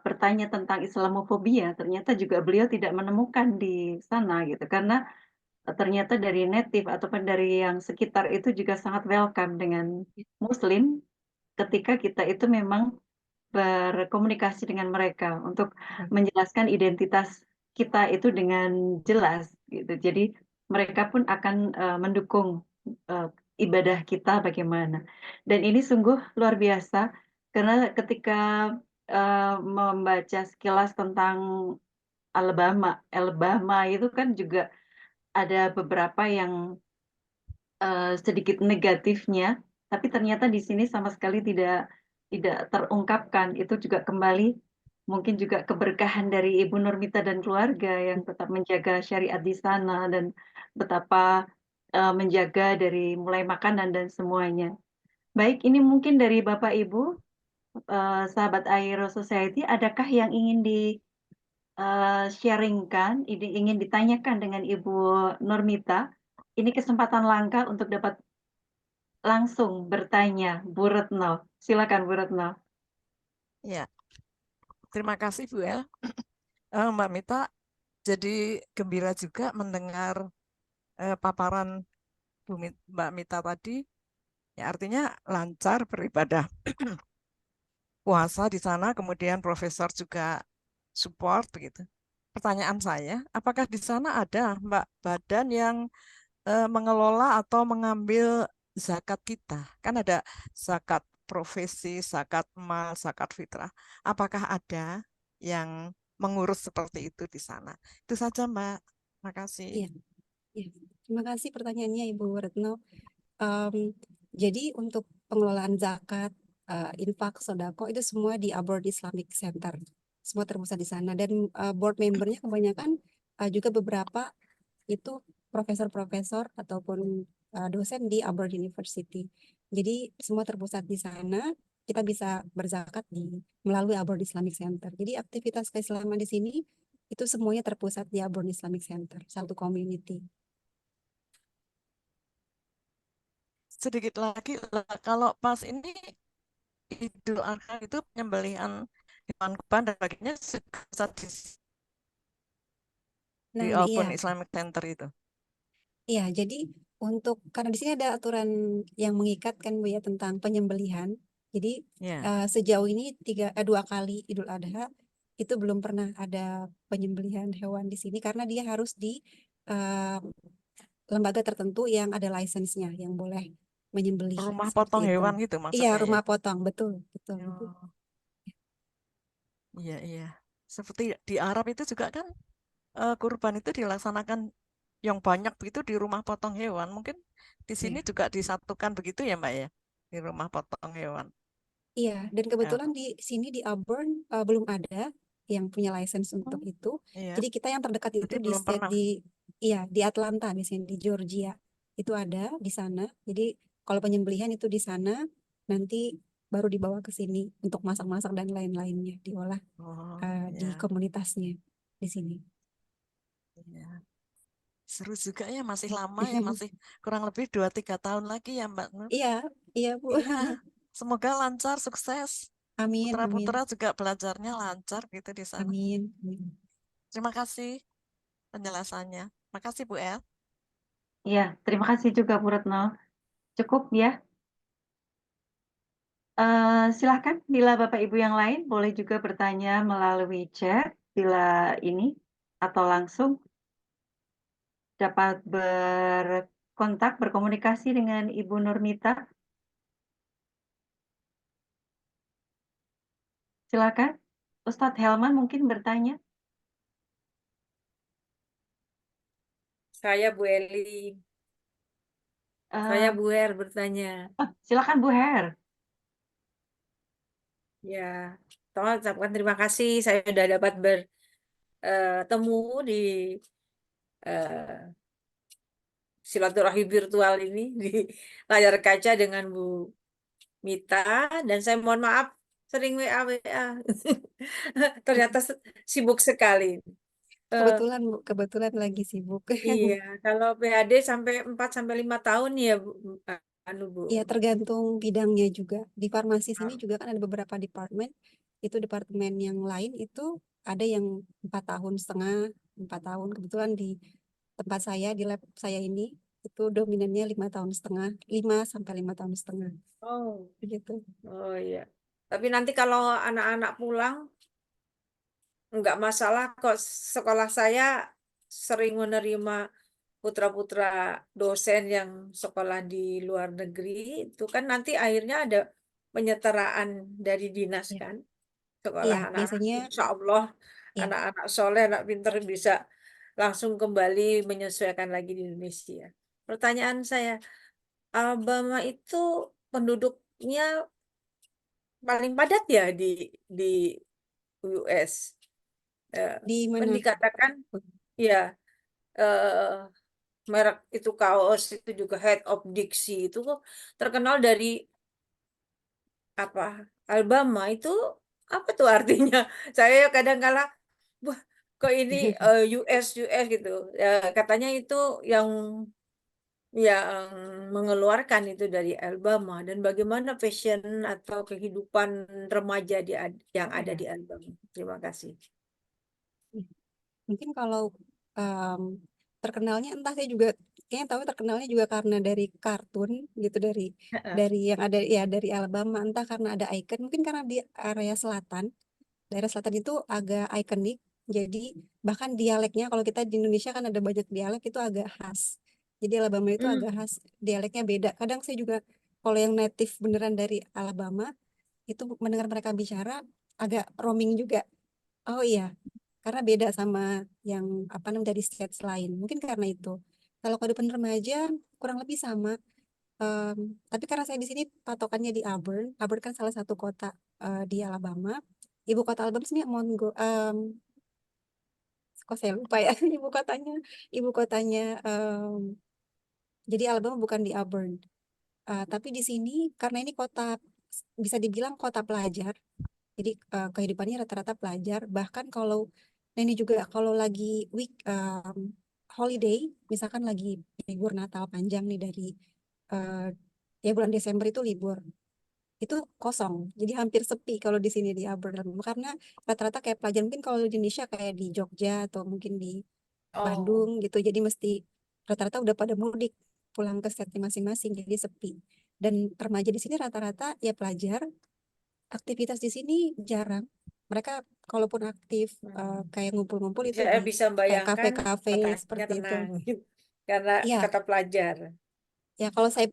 bertanya tentang Islamofobia, ternyata juga beliau tidak menemukan di sana gitu, karena ternyata dari native ataupun dari yang sekitar itu juga sangat welcome dengan Muslim ketika kita itu memang berkomunikasi dengan mereka untuk menjelaskan identitas kita itu dengan jelas gitu. Jadi mereka pun akan mendukung ibadah kita bagaimana. Dan ini sungguh luar biasa karena ketika membaca sekilas tentang Alabama itu kan juga ada beberapa yang sedikit negatifnya, tapi ternyata di sini sama sekali tidak terungkapkan. Itu juga kembali mungkin juga keberkahan dari Ibu Nurmita dan keluarga yang tetap menjaga syariat di sana dan betapa menjaga dari mulai makanan dan semuanya. Baik, ini mungkin dari Bapak Ibu, sahabat Aero Society, adakah yang ingin sharingkan, ingin ditanyakan dengan Ibu Nurmita? Ini kesempatan langka untuk dapat langsung bertanya, Bu Retno. Silakan Bu Retno. Ya, terima kasih Bu El. Mbak Mita, jadi gembira juga mendengar paparan Mbak Mita tadi. Ya, artinya lancar beribadah puasa di sana, kemudian profesor juga support begitu. Pertanyaan saya, apakah di sana ada Mbak badan yang mengelola atau mengambil zakat kita? Kan ada zakat profesi, zakat mal, zakat fitrah. Apakah ada yang mengurus seperti itu di sana? Itu saja Mbak. Terima kasih. Iya, iya. Terima kasih pertanyaannya Ibu Retno. Jadi untuk pengelolaan zakat, infak, sodako itu semua di Abroad Islamic Center, semua terpusat di sana. Dan board membernya kebanyakan juga beberapa itu profesor-profesor ataupun dosen di Abroad University. Jadi semua terpusat di sana. Kita bisa berzakat melalui Abroad Islamic Center. Jadi aktivitas keislaman di sini itu semuanya terpusat di Abroad Islamic Center, satu community. Sedikit lagi, kalau pas ini Idul Adha itu penyembelihan hewan kurban dan bagiannya bisa di Nah, Open iya. Islamic Center itu. Iya, jadi karena di sini ada aturan yang mengikat kan Bu ya tentang penyembelihan. Jadi Ya, sejauh ini 2 kali Idul Adha itu belum pernah ada penyembelihan hewan di sini karena dia harus di eh, lembaga tertentu yang ada lisensinya yang boleh menyembelih rumah potong seperti itu. hewan gitu Iya, maksudnya ya. rumah potong, betul, betul. Ibu. Oh, iya, iya. Seperti di Arab itu juga kan kurban itu dilaksanakan yang banyak begitu di rumah potong hewan. Mungkin di sini Iya. juga disatukan begitu ya, Mbak ya, di rumah potong hewan. Iya, dan Ya, kebetulan di sini di Auburn belum ada yang punya license untuk hmm, itu. iya. Jadi kita yang terdekat itu Jadi di belum state pernah. iya di Atlanta di sini di Georgia. Itu ada di sana. Jadi kalau penyembelihan itu di sana, nanti baru dibawa ke sini untuk masak-masak dan lain-lainnya diolah Oh, di ya, komunitasnya di sini. iya. Seru juga ya, masih lama ya, masih kurang lebih 2-3 tahun lagi ya, Mbak Nur. Iya, iya Bu. Iya, semoga lancar, sukses. Amin, Putra-putra amin, juga belajarnya lancar gitu di sana. amin, amin. Terima kasih penjelasannya. Makasih Bu El. Iya, terima kasih juga Bu Retno. Cukup ya. Silahkan bila Bapak Ibu yang lain boleh juga bertanya melalui chat bila ini atau langsung dapat berkontak, berkomunikasi dengan Ibu Nurmita. Silakan. Ustadz Helman mungkin bertanya. Saya Bu Eli, saya Eh, Bu Her bertanya. Silakan Bu Her. Ya, tolong ucapkan terima kasih. Saya sudah dapat bertemu di eh, silaturahmi virtual ini di layar kaca dengan Bu Mita. Dan saya mohon maaf sering WA. Ternyata sibuk sekali. Eh, Kebetulan Bu, kebetulan lagi sibuk. iya, kalau PhD sampai 4 sampai 5 tahun ya Bu. Anu Bu. Ya, tergantung bidangnya juga. Di farmasi sini juga kan ada beberapa departemen. Itu departemen yang lain itu ada yang 4 tahun setengah, 4 tahun. Kebetulan di tempat saya, di lab saya ini, itu dominannya 5 tahun setengah, 5 sampai 5 tahun setengah. Oh, Begitu. oh iya. Tapi nanti kalau anak-anak pulang nggak masalah kok. Sekolah saya sering menerima putra-putra dosen yang sekolah di luar negeri. Itu kan nanti akhirnya ada penyetaraan dari dinas Ya, kan. Sekolah iya, anak-anak, biasanya insya Allah ya. anak-anak soleh, anak pinter bisa langsung kembali menyesuaikan lagi di Indonesia. Pertanyaan saya, Alabama itu penduduknya paling padat ya di US. Eh, Di kan mana? dikatakan ya, eh, merek itu kaos itu juga Head of Dixie itu kok terkenal dari apa, Alabama itu apa tuh artinya? Saya kadang kala wah, kok ini US gitu. Ya, katanya itu yang yang mengeluarkan itu dari Alabama. Dan bagaimana fashion atau kehidupan remaja yang ada di Ya. Alabama. Terima kasih. Mungkin kalau em, terkenalnya entah saya juga kayaknya tahu terkenalnya juga karena dari kartun gitu dari yang ada ya dari Alabama entah karena ada icon mungkin karena di area selatan daerah selatan itu agak ikonik jadi bahkan dialeknya kalau kita di Indonesia kan ada banyak dialek itu agak khas jadi Alabama itu agak Hmm. khas dialeknya beda kadang saya juga kalau yang native beneran dari Alabama itu mendengar mereka bicara agak roaming juga oh iya karena beda sama yang apa namanya dari stage lain. Mungkin karena itu. Kalau kehidupan remaja kurang lebih sama. Em, tapi karena saya di sini patokannya di Auburn. Auburn kan salah satu kota di Alabama. Ibu kota Alabama sebenarnya kok saya lupa ya ibu kotanya jadi Alabama bukan di Auburn. Tapi di sini karena ini kota bisa dibilang kota pelajar. Jadi kehidupannya rata-rata pelajar. Bahkan kalau nah ini juga kalau lagi holiday, misalkan lagi libur Natal panjang nih dari eh, ya bulan Desember itu libur, itu kosong. Jadi hampir sepi kalau di sini di Auburn karena rata-rata kayak pelajar mungkin kalau di Indonesia kayak di Jogja atau mungkin di Oh, Bandung gitu. Jadi mesti rata-rata udah pada mudik. pulang ke setnya masing-masing, jadi sepi. Dan remaja di sini rata-rata ya pelajar, aktivitas di sini jarang. Mereka kalaupun aktif kayak ngumpul-ngumpul itu Saya di bisa kayak membayangkan kafe-kafe kotanya seperti itu. tenang karena Iya, kata pelajar. ya kalau saya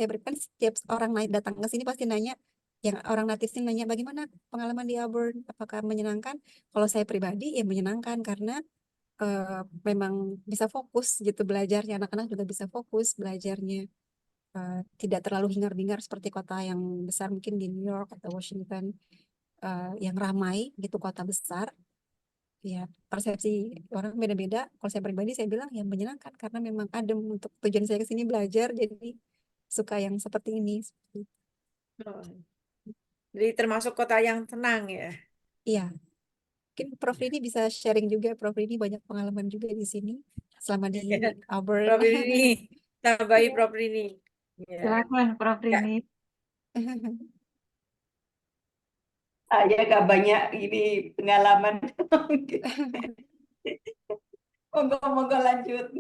berikan setiap orang naik datang ke sini pasti nanya, yang orang natif sini nanya bagaimana pengalaman di Auburn, apakah menyenangkan? Kalau saya pribadi ya menyenangkan karena memang bisa fokus gitu belajarnya, anak-anak juga bisa fokus belajarnya. Tidak terlalu hingar-bingar seperti kota yang besar mungkin di New York atau Washington yang ramai gitu, kota besar. Ya, persepsi orang beda-beda. Kalau saya pribadi saya bilang yang menyenangkan karena memang adem, untuk tujuan saya ke sini belajar, jadi suka yang seperti ini. Oh, jadi termasuk kota yang tenang ya. Iya, mungkin Prof Rini bisa sharing juga. Prof Rini banyak pengalaman juga di sini selama di Auburn. Prof Rini, tambahi Iya. Prof Rini. Ya. Silakan Prof Ya. Rini. Saya gak banyak ini pengalaman. Monggo lanjut.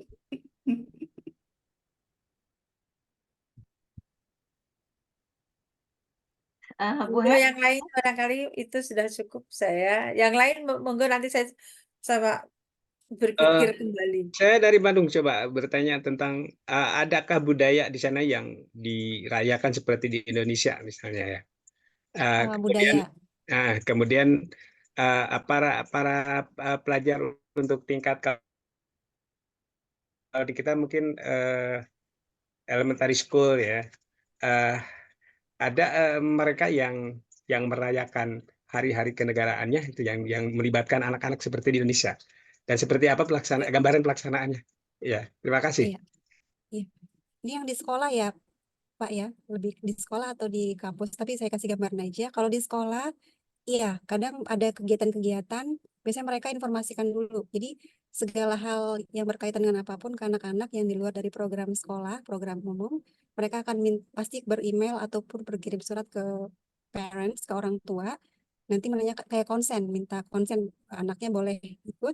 Bu Monggo Hen, yang lain barangkali itu sudah cukup saya. Yang lain monggo nanti saya sama berpikir kembali. Saya dari Bandung coba bertanya tentang adakah budaya di sana yang dirayakan seperti di Indonesia misalnya ya. Kemudian Budaya. kemudian para pelajar untuk tingkat kalau di kita mungkin elementary school ya, ada mereka yang merayakan hari-hari kenegaraannya itu yang melibatkan anak-anak seperti di Indonesia, dan seperti apa gambaran pelaksanaannya. Ya, terima kasih. Iya, iya. Ini yang di sekolah ya, Pak ya, lebih di sekolah atau di kampus. Tapi saya kasih gambaran aja. Kalau di sekolah, iya, kadang ada kegiatan-kegiatan. Biasanya mereka informasikan dulu. Jadi segala hal yang berkaitan dengan apapun ke anak-anak yang di luar dari program sekolah, program umum, mereka akan pasti beremail ataupun berkirim surat ke parents, ke orang tua. Nanti menanyakan kayak konsen, minta konsen anaknya boleh ikut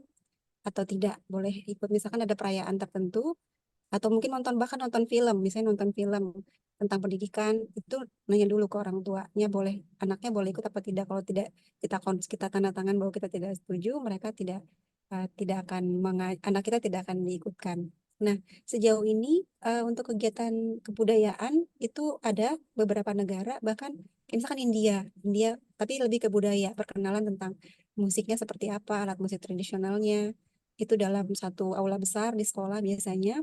atau tidak, boleh ikut. Misalkan ada perayaan tertentu, atau mungkin bahkan nonton film, misalnya nonton film tentang pendidikan, itu nanya dulu ke orang tuanya, boleh anaknya boleh ikut apa tidak. Kalau tidak, kita tanda tangan bahwa kita tidak setuju, mereka tidak akan anak kita tidak akan diikutkan. Nah, sejauh ini untuk kegiatan kebudayaan itu ada beberapa negara, bahkan misalkan India, tapi lebih ke budaya, perkenalan tentang musiknya seperti apa, alat musik tradisionalnya, itu dalam satu aula besar di sekolah biasanya,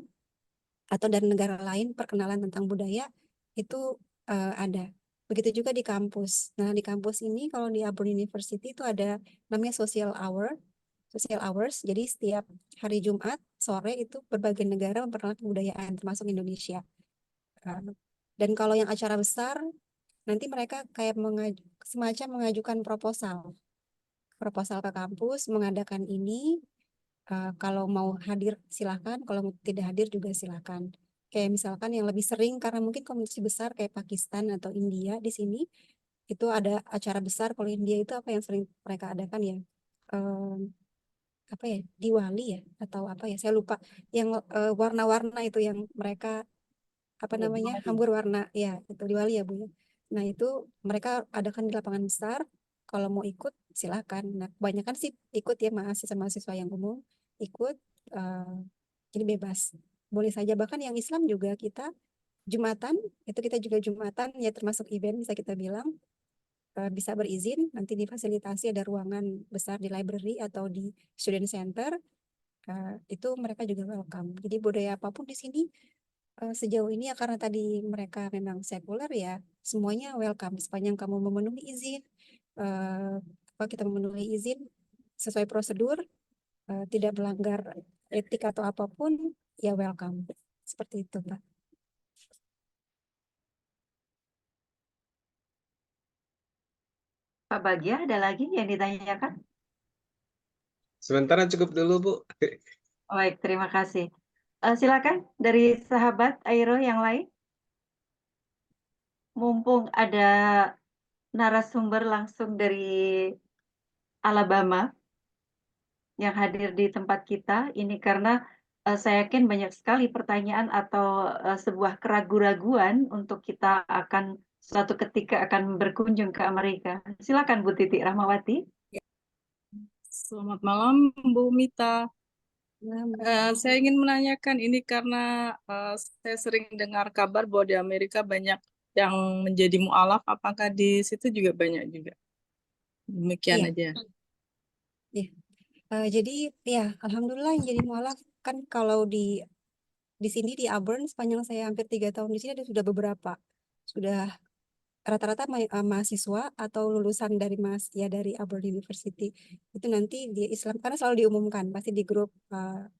atau dari negara lain perkenalan tentang budaya itu ada. Begitu juga di kampus. Nah, di kampus ini kalau di Auburn University itu ada namanya social hours. Jadi setiap hari Jumat sore itu berbagai negara memperkenalkan kebudayaan termasuk Indonesia. Dan kalau yang acara besar nanti mereka kayak semacam mengajukan proposal ke kampus mengadakan ini. Kalau mau hadir silahkan, kalau tidak hadir juga silahkan. Kayak misalkan yang lebih sering karena mungkin komunitas besar kayak Pakistan atau India di sini itu ada acara besar. Kalau India itu apa yang sering mereka adakan ya? Em, apa ya? Diwali ya atau apa ya? Saya lupa. Yang warna-warna itu yang mereka apa namanya? Hambur warna ya, itu Diwali ya, Bu ya. Nah, itu mereka adakan di lapangan besar. Kalau mau ikut silakan. Nah, kebanyakan sih ikut ya, mahasiswa-mahasiswa yang umum ikut, eh, jadi bebas. Boleh saja, bahkan yang Islam juga kita Jumatan, itu kita juga Jumatan ya termasuk event bisa kita bilang, bisa berizin, nanti difasilitasi ada ruangan besar di library atau di student center, itu mereka juga welcome. Jadi budaya apapun di sini sejauh ini ya karena tadi mereka memang sekuler ya, semuanya welcome sepanjang kamu memenuhi izin, kita memenuhi izin sesuai prosedur, tidak melanggar etik atau apapun, ya welcome. Seperti itu, Pak. Pak Bagja, ada lagi yang ditanyakan? Sementara cukup dulu, Bu. Baik, terima kasih. Silakan dari sahabat Airo yang lain. Mumpung ada narasumber langsung dari Alabama yang hadir di tempat kita, ini karena saya yakin banyak sekali pertanyaan atau sebuah keraguan-raguan untuk kita akan suatu ketika akan berkunjung ke Amerika. Silakan Bu Titi Rahmawati. Selamat malam, Bu Mita. Nah, Saya ingin menanyakan ini karena saya sering dengar kabar bahwa di Amerika banyak yang menjadi mualaf. Apakah di situ juga banyak juga? Demikian iya, aja. iya. Jadi ya alhamdulillah yang jadi mualaf kan kalau di sini di Auburn sepanjang saya hampir 3 tahun di sini ada sudah beberapa sudah rata-rata mahasiswa atau lulusan dari Auburn University itu nanti di Islam karena selalu diumumkan pasti di grup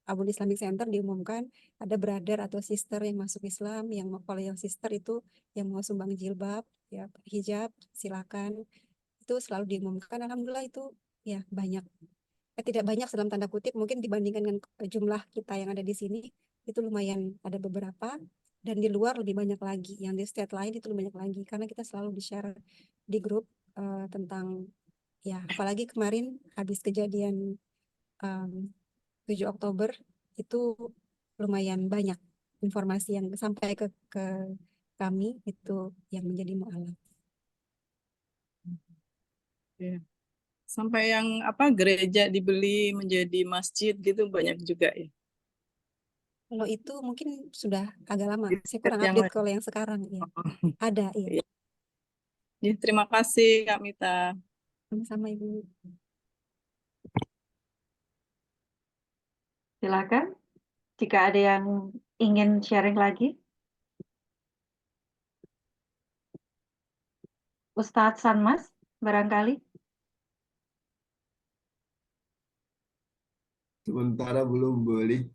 Auburn Islamic Center diumumkan ada brother atau sister yang masuk Islam kalau yang sister itu yang mau sumbang jilbab ya hijab silakan itu selalu diumumkan alhamdulillah itu ya banyak tidak banyak dalam tanda kutip mungkin dibandingkan dengan jumlah kita yang ada di sini itu lumayan ada beberapa dan di luar lebih banyak lagi yang di state lain itu lebih banyak lagi karena kita selalu di-share di grup tentang ya apalagi kemarin habis kejadian 7 Oktober itu lumayan banyak informasi yang sampai ke kami itu yang menjadi mu'alaf. Ya. Sampai yang gereja dibeli menjadi masjid gitu banyak juga ya. Kalau itu mungkin sudah agak lama. Saya kurang Yang update lain. kalau yang sekarang ya. Ada ya. Iya. Ya, terima kasih Kak Mita. Sama-sama Ibu. Silakan. Jika ada yang ingin sharing lagi. Ustadz Sanmas, barangkali. Sementara belum boleh.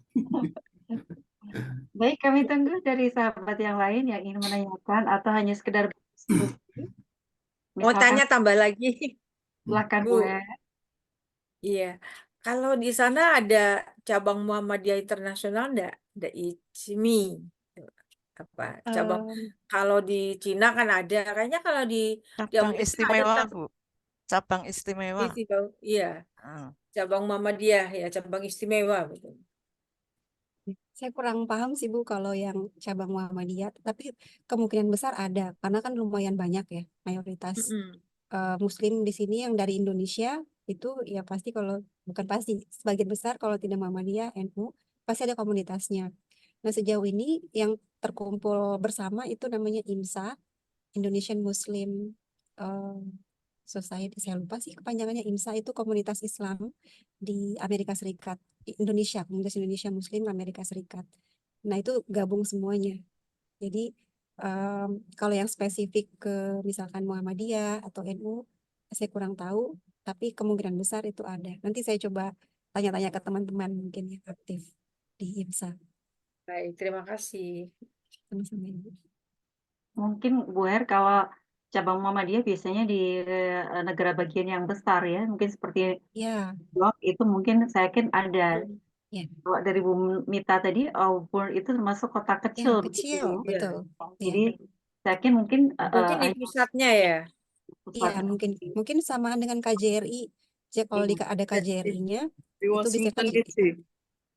Baik, kami tunggu dari sahabat yang lain yang ingin menanyakan atau hanya sekedar berdiskusi. Mau tanya tambah lagi, Silakan Bu. Bu. Iya, kalau di sana ada cabang Muhammadiyah Internasional enggak? Ada ICMI. Apa cabang? Kalau di Cina kan ada, kayaknya kalau di Cabang Amerika ada istimewa, cabang Bu. Cabang istimewa. iya, Ah. cabang Muhammadiyah ya, cabang istimewa betul. Saya kurang paham sih Bu kalau yang cabang Muhammadiyah, tapi kemungkinan besar ada karena kan lumayan banyak ya mayoritas Muslim di sini yang dari Indonesia itu ya pasti kalau bukan pasti sebagian besar kalau tidak Muhammadiyah NU pasti ada komunitasnya. Nah sejauh ini yang terkumpul bersama itu namanya IMSA Indonesian Muslim Society saya lupa sih kepanjangannya IMSA itu komunitas Islam di Amerika Serikat Indonesia komunitas Indonesia Muslim Amerika Serikat. Nah itu gabung semuanya. Jadi kalau yang spesifik ke misalkan Muhammadiyah atau NU saya kurang tahu tapi kemungkinan besar itu ada. Nanti saya coba tanya-tanya ke teman-teman mungkin yang aktif di IMSA. Baik, terima kasih. Sama-sama Ibu. Mungkin Bu Her, kalau cabang Muhammadiyah biasanya di negara bagian yang besar ya, mungkin seperti Ya, Blok itu mungkin saya yakin ada. ya, Kalau dari Bu Mita tadi, Auburn itu termasuk kota kecil yang begitu kecil ya. betul. Jadi saya yakin mungkin Mungkin di pusatnya ya. Iya, mungkin samaan dengan KJRI. Jadi kalau ada KJRI-nya Di itu Washington biasanya DC.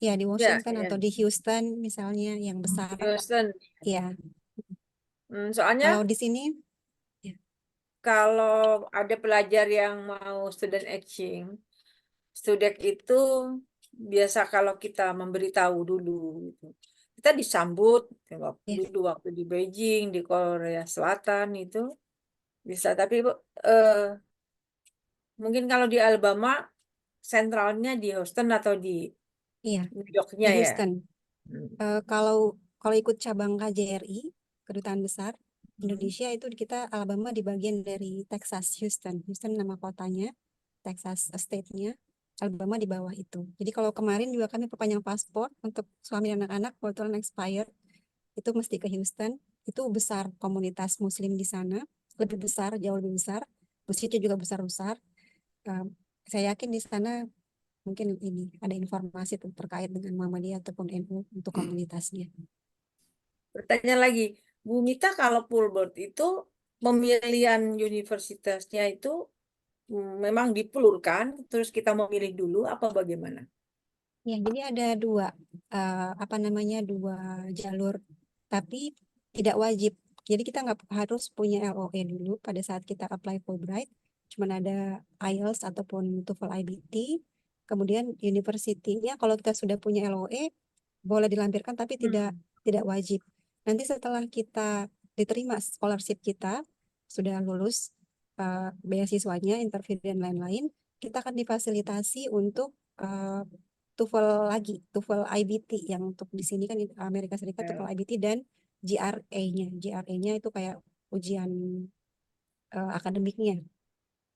ya di Washington ya. atau di Houston misalnya yang besar. Houston. Iya. Soalnya Kalau di sini kalau ada pelajar yang mau student exchange, student itu biasa kalau kita memberitahu dulu, gitu. Kita disambut waktu di Beijing, di Korea Selatan itu bisa. Tapi mungkin kalau di Alabama sentralnya di Houston atau di New York-nya di ya. Houston. Kalau ikut cabang KJRI, Kedutaan Besar Indonesia itu kita Alabama di bagian dari Texas, Houston. Houston nama kotanya, Texas State-nya, Alabama di bawah itu. Jadi kalau kemarin juga kami perpanjang paspor untuk suami dan anak-anak, kebetulan expired, itu mesti ke Houston. Itu besar komunitas Muslim di sana, lebih besar, jauh lebih besar. Masjidnya juga besar-besar. Saya yakin di sana mungkin ini ada informasi terkait dengan Muhammadiyah ataupun NU untuk komunitasnya. Pertanyaan lagi, Bu Mita, kalau Fulbright itu pemilihan universitasnya itu memang dipulurkan, terus kita memilih dulu apa bagaimana? Ya, jadi ada dua dua jalur, tapi tidak wajib. Jadi kita nggak harus punya LOE dulu pada saat kita apply Fulbright. Cuman ada IELTS ataupun TOEFL IBT. Kemudian university-nya kalau kita sudah punya LOE boleh dilampirkan, tapi tidak wajib. Nanti setelah kita diterima scholarship kita sudah lulus beasiswanya, interview dan lain-lain, kita akan difasilitasi untuk TOEFL lagi, TOEFL IBT yang untuk di sini kan Amerika Serikat TOEFL IBT dan GRE-nya. GRE-nya itu kayak ujian akademiknya.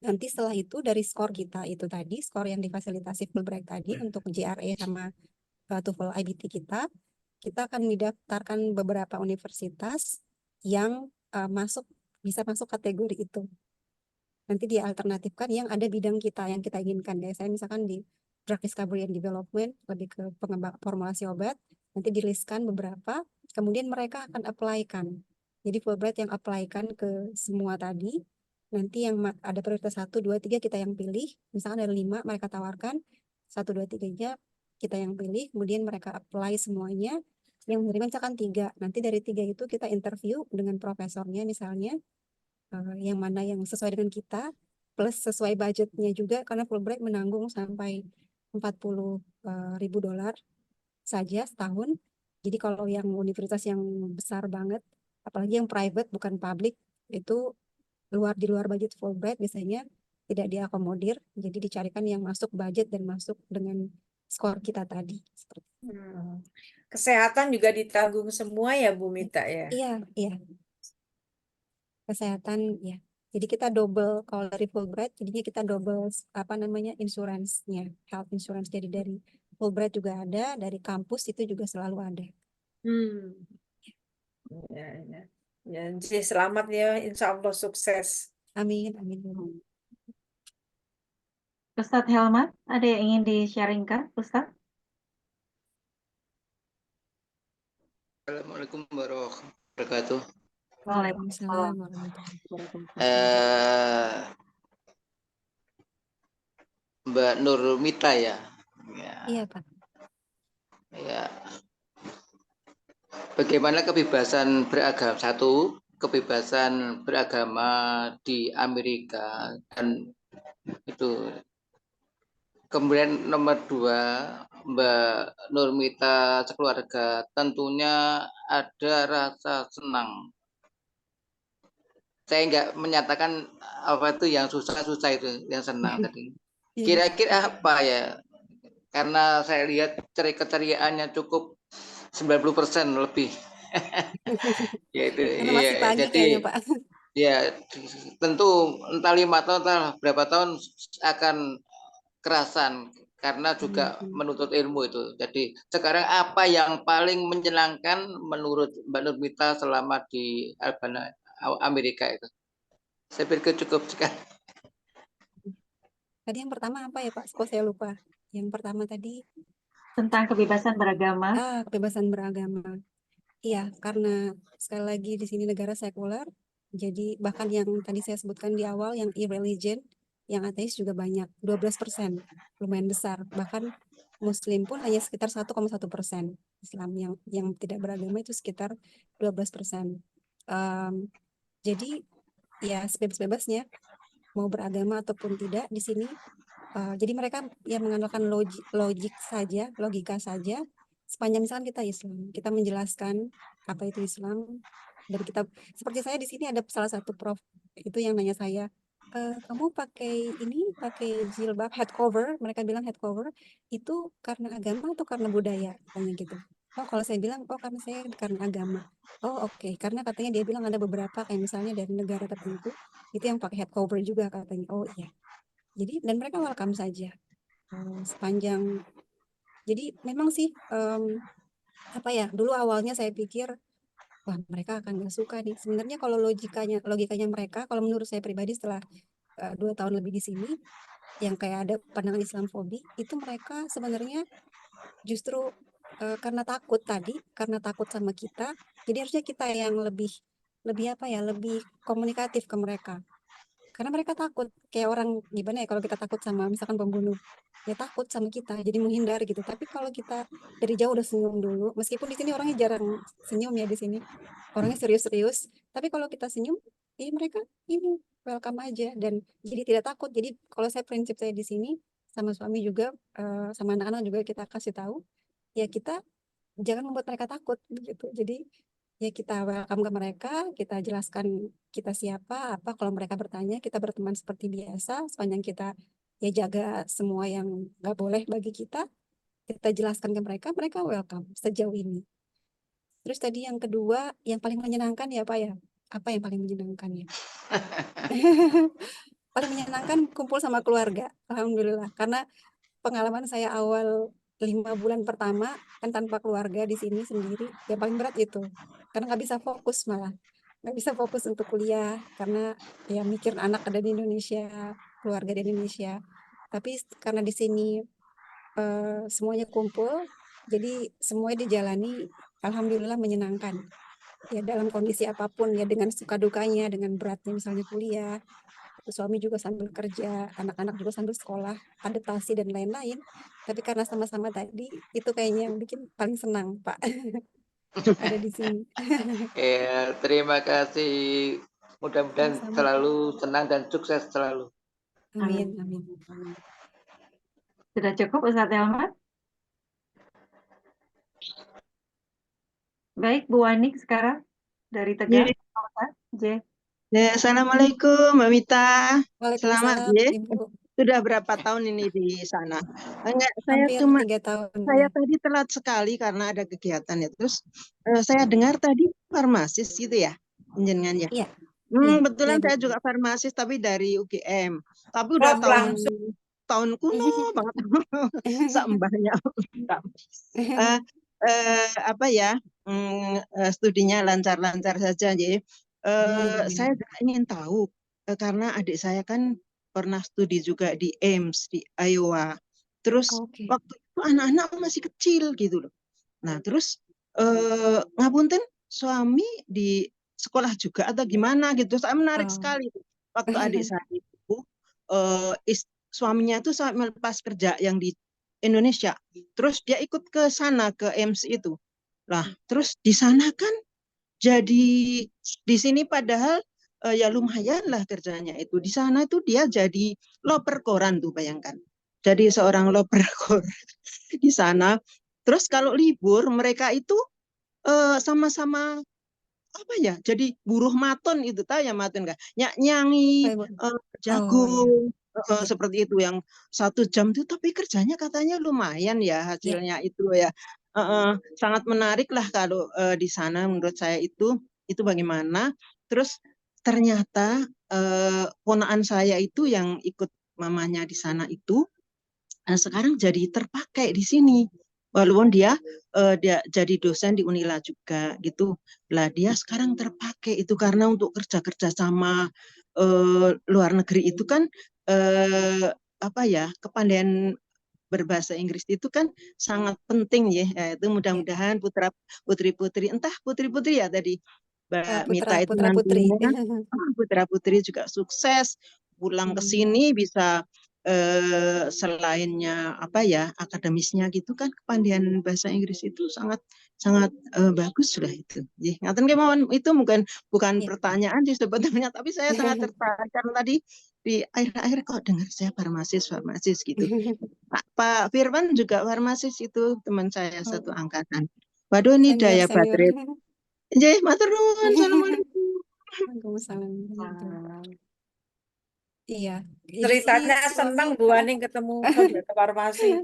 Nanti setelah itu dari skor kita itu tadi, skor yang difasilitasi Fulbright tadi untuk GRE sama TOEFL IBT kita akan didaftarkan beberapa universitas yang bisa masuk kategori itu. Nanti dia alternatifkan yang ada bidang kita yang kita inginkan. Ya, saya misalkan di drug discovery and development, lebih ke pengembang formulasi obat, nanti di-listkan beberapa, kemudian mereka akan apply-kan. Jadi Fulbright yang apply-kan ke semua tadi, nanti yang ada prioritas 1, 2, 3 kita yang pilih, misalkan ada 5 mereka tawarkan, 1, 2, 3-nya kita yang pilih, kemudian mereka apply semuanya, yang menerima misalkan 3, nanti dari 3 itu kita interview dengan profesornya misalnya, yang mana yang sesuai dengan kita, plus sesuai budgetnya juga, karena Fulbright menanggung sampai $40.000 saja setahun. Jadi kalau yang universitas yang besar banget, apalagi yang private bukan public, itu di luar budget Fulbright biasanya tidak diakomodir, jadi dicarikan yang masuk budget dan masuk dengan skor kita tadi. Seperti Kesehatan juga ditanggung semua ya Bu Mita ya? Iya. Kesehatan ya. Jadi kita double, kalau dari Fulbright jadinya kita double insurance-nya, health insurance. Jadi dari Fulbright juga ada, dari kampus itu juga selalu ada. Ya, jadi selamat ya, insya Allah sukses. Amin. Ustadz Helmat, ada yang ingin di-sharingkan, Ustadz? Assalamualaikum warahmatullahi wabarakatuh. Waalaikumsalam warahmatullahi wabarakatuh. Mbak Nurmita ya. Iya Pak. Ya. Bagaimana kebebasan kebebasan beragama di Amerika dan itu. Kemudian nomor 2, Mbak Nurmita sekeluarga tentunya ada rasa senang. Saya nggak menyatakan apa itu yang susah-susah itu, yang senang tadi. Kira-kira apa ya? Karena saya lihat keceriaannya cukup 90% lebih. Yaitu, karena masih pagi jadi, kayaknya Pak. Ya, tentu entah 5 tahun, entah berapa tahun akan kerasan karena juga menuntut ilmu itu. Jadi sekarang apa yang paling menyenangkan menurut Mbak Nurmita selama di Amerika itu? Saya pikir cukup sekali. Tadi yang pertama apa ya Pak? Kok saya lupa. Yang pertama tadi tentang kebebasan beragama. Kebebasan beragama. Iya, karena sekali lagi di sini negara sekuler, jadi bahkan yang tadi saya sebutkan di awal yang irreligion, yang ateis juga banyak, 12%, lumayan besar. Bahkan Muslim pun hanya sekitar 1,1%. Islam yang tidak beragama itu sekitar 12%. Jadi ya sebebas-bebasnya mau beragama ataupun tidak di sini. Jadi mereka yang mengandalkan logika saja. Sepanjang misalkan kita Islam, kita menjelaskan apa itu Islam dari kita. Seperti saya di sini ada salah satu prof itu yang nanya saya, kamu pakai jilbab head cover, mereka bilang head cover itu karena agama atau karena budaya, katanya gitu. Oh kalau saya bilang, karena saya karena agama. Oh oke. Karena katanya dia bilang ada beberapa kayak misalnya dari negara tertentu itu yang pakai head cover juga katanya. Oh iya. Jadi dan mereka welcome saja sepanjang. Jadi memang sih dulu awalnya saya pikir wah mereka akan nggak suka nih. Sebenarnya kalau logikanya mereka, kalau menurut saya pribadi setelah 2 tahun lebih di sini, yang kayak ada pandangan Islamofobi, itu mereka sebenarnya justru karena takut sama kita, jadi harusnya kita yang lebih komunikatif ke mereka. Karena mereka takut, kayak orang gimana ya, kalau kita takut sama misalkan pembunuh, ya takut sama kita, jadi menghindar gitu. Tapi kalau kita dari jauh udah senyum dulu, meskipun di sini orangnya jarang senyum ya di sini, orangnya serius-serius. Tapi kalau kita senyum, ya mereka ini welcome aja dan jadi tidak takut. Jadi kalau saya prinsip saya di sini sama suami juga, sama anak-anak juga kita kasih tahu, ya kita jangan membuat mereka takut gitu. Jadi ya kita welcome ke mereka, kita jelaskan kita siapa, apa kalau mereka bertanya, kita berteman seperti biasa, sepanjang kita ya jaga semua yang nggak boleh bagi kita jelaskan ke mereka, mereka welcome sejauh ini. Terus tadi yang kedua, yang paling menyenangkan ya Pak ya? Apa yang paling menyenangkan ya? Paling menyenangkan kumpul sama keluarga, alhamdulillah. Karena pengalaman saya awal 5 bulan pertama kan tanpa keluarga di sini sendiri, yang paling berat itu. Karena nggak bisa fokus malah. Nggak bisa fokus untuk kuliah karena ya mikir anak ada di Indonesia, keluarga di Indonesia. Tapi karena di sini semuanya kumpul, jadi semuanya dijalani alhamdulillah menyenangkan. Ya dalam kondisi apapun ya, dengan suka dukanya, dengan beratnya misalnya kuliah, suami juga sambil kerja, anak-anak juga sambil sekolah, adaptasi dan lain-lain. Tapi karena sama-sama tadi, itu kayaknya yang bikin paling senang, Pak, ada di sini. Ya, terima kasih. Mudah-mudahan Sama-sama. selalu senang dan sukses selalu. Amin, amin. Sudah cukup Ustadz Elmar? Baik, Bu Wanik sekarang dari Tegal. J. Ya, Assalamualaikum Mbak Mita. Selamat Waalaikumsalam, ya. Ibu. Sudah berapa tahun ini di sana? Enggak, saya Hampir cuma 3 tahun. saya Ya. tadi telat sekali karena ada kegiatan ya. Terus saya dengar tadi farmasis gitu ya, jenengan ya. Iya, iya, Kebetulan iya, saya Bu. juga farmasis tapi dari UGM. Tapi udah langsung. tahun kuno banget. Sembahnya. Apa ya? Studinya lancar-lancar saja ya. Saya juga ingin tahu karena adik saya kan pernah studi juga di Ames di Iowa. Terus Oke. waktu itu anak-anak masih kecil gitu loh. Nah, terus ngapunten suami di sekolah juga atau gimana gitu. Saya menarik sekali waktu adik saya itu suaminya itu saat melepas kerja yang di Indonesia. Terus dia ikut ke sana ke Ames itu. Lah, terus di sana kan jadi di sini padahal ya lumayan lah kerjanya itu. Di sana tuh dia jadi loper koran tuh, bayangkan. Jadi seorang loper koran di sana. Terus kalau libur mereka itu sama-sama apa ya? Jadi buruh maton itu, tahu ya maton nggak? Nyanyi jagung seperti itu yang 1 jam itu, tapi kerjanya katanya lumayan ya hasilnya itu ya. Sangat menarik lah kalau di sana menurut saya itu bagaimana. Terus ternyata ponakan saya itu yang ikut mamanya di sana itu sekarang jadi terpakai di sini. Walaupun dia jadi dosen di Unila juga gitu. Lah dia sekarang terpakai itu karena untuk kerja-kerja sama luar negeri itu kan apa ya, kepandaian berbahasa Inggris itu kan sangat penting ya. Itu mudah-mudahan putri-putri, entah putri-putri ya tadi Mbak Mita itu Putra-putri. nantinya putra-putri juga sukses pulang ke sini bisa selainnya apa ya akademisnya gitu kan, kepandaian bahasa Inggris itu sangat sangat bagus sudah itu. Ngaten kemauan itu bukan pertanyaan sih sebetulnya, tapi saya sangat tertarik karena tadi di akhir-akhir kok dengar saya farmasis gitu. Pak Firman juga farmasis itu teman saya satu angkatan. Waduh ini daya baterai. Nggih, matur nuwun. Assalamualaikum. Waalaikumsalam. Iya. Ceritanya senang Bu Aning ketemu saudara farmasi.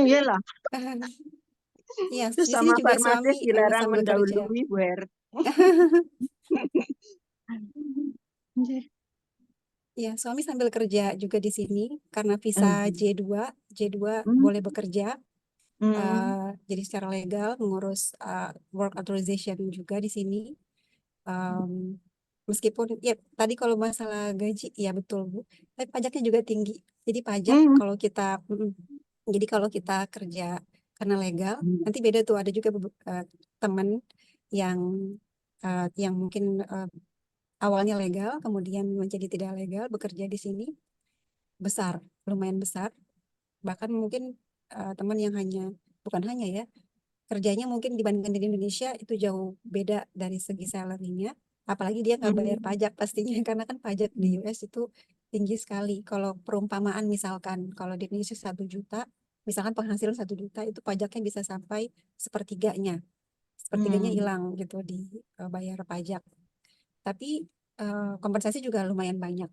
Iyalah. Iya, Itu di sini sama juga farmasis suami dilarang sambil kerja. mendahului, Bu Er. Iya, suami sambil kerja juga di sini karena visa J2 boleh bekerja. Jadi secara legal mengurus work authorization juga di sini. Meskipun ya tadi kalau masalah gaji ya betul Bu, tapi pajaknya juga tinggi. Jadi pajak kalau kita jadi kalau kita kerja karena legal nanti beda tuh, ada juga teman yang mungkin awalnya legal, kemudian menjadi tidak legal, bekerja di sini besar, lumayan besar. Bahkan mungkin teman yang bukan hanya ya, kerjanya mungkin dibandingkan di Indonesia itu jauh beda dari segi salary-nya. Apalagi dia nggak bayar pajak pastinya, karena kan pajak di US itu tinggi sekali. Kalau perumpamaan misalkan, kalau di Indonesia 1 juta, misalkan penghasilan 1 juta, itu pajaknya bisa sampai sepertiganya. Sepertiganya hilang gitu di bayar pajak. Tapi kompensasi juga lumayan banyak.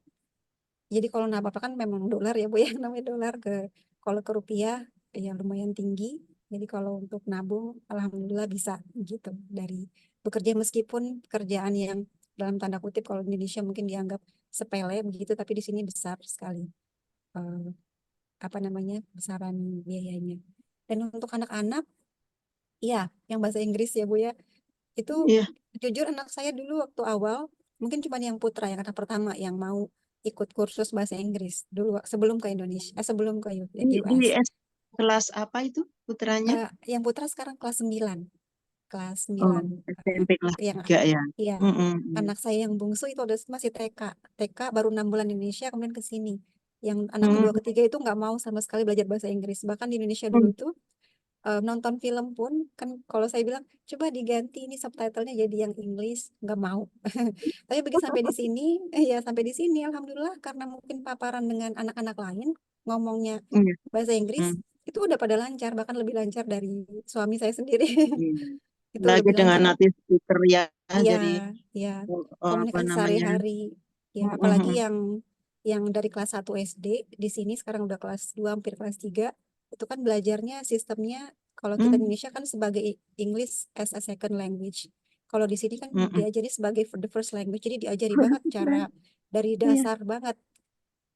Jadi kalau apa-apa kan memang dolar ya Bu ya, namanya dolar kalau ke rupiah ya lumayan tinggi. Jadi kalau untuk nabung alhamdulillah bisa gitu dari bekerja, meskipun pekerjaan yang dalam tanda kutip kalau di Indonesia mungkin dianggap sepele begitu, tapi di sini besar sekali eh, apa namanya besaran biayanya. Dan untuk anak-anak ya yang bahasa Inggris ya Bu ya, itu Iya. jujur anak saya dulu waktu awal mungkin cuma yang putra yang anak pertama yang mau ikut kursus bahasa Inggris dulu sebelum ke Indonesia, sebelum ke Di US. kelas apa itu putranya? Yang putra sekarang kelas 9. Kelas 9. Oh, SMP kelas Yang 3 ya. iya, anak saya yang bungsu itu masih TK. TK baru 6 bulan di Indonesia, kemudian ke sini. Yang anak kedua ketiga itu nggak mau sama sekali belajar bahasa Inggris. Bahkan di Indonesia dulu tuh nonton film pun kan kalau saya bilang coba diganti ini subtitlenya jadi yang English, nggak mau. Tapi begitu sampai di sini, ya sampai di sini alhamdulillah karena mungkin paparan dengan anak-anak lain ngomongnya Iya. bahasa Inggris itu udah pada lancar, bahkan lebih lancar dari suami saya sendiri. Itu Lagi lebih dengan lancar. native speaker ya, Iya, jadi ya apa komunikasi namanya? sehari-hari. Ya, apalagi yang dari kelas 1 SD di sini sekarang udah kelas 2 hampir kelas 3 itu kan belajarnya sistemnya kalau kita di Indonesia kan sebagai English as a second language. Kalau di sini kan diajari sebagai the first language. Jadi diajari banget cara dari Iya. dasar banget.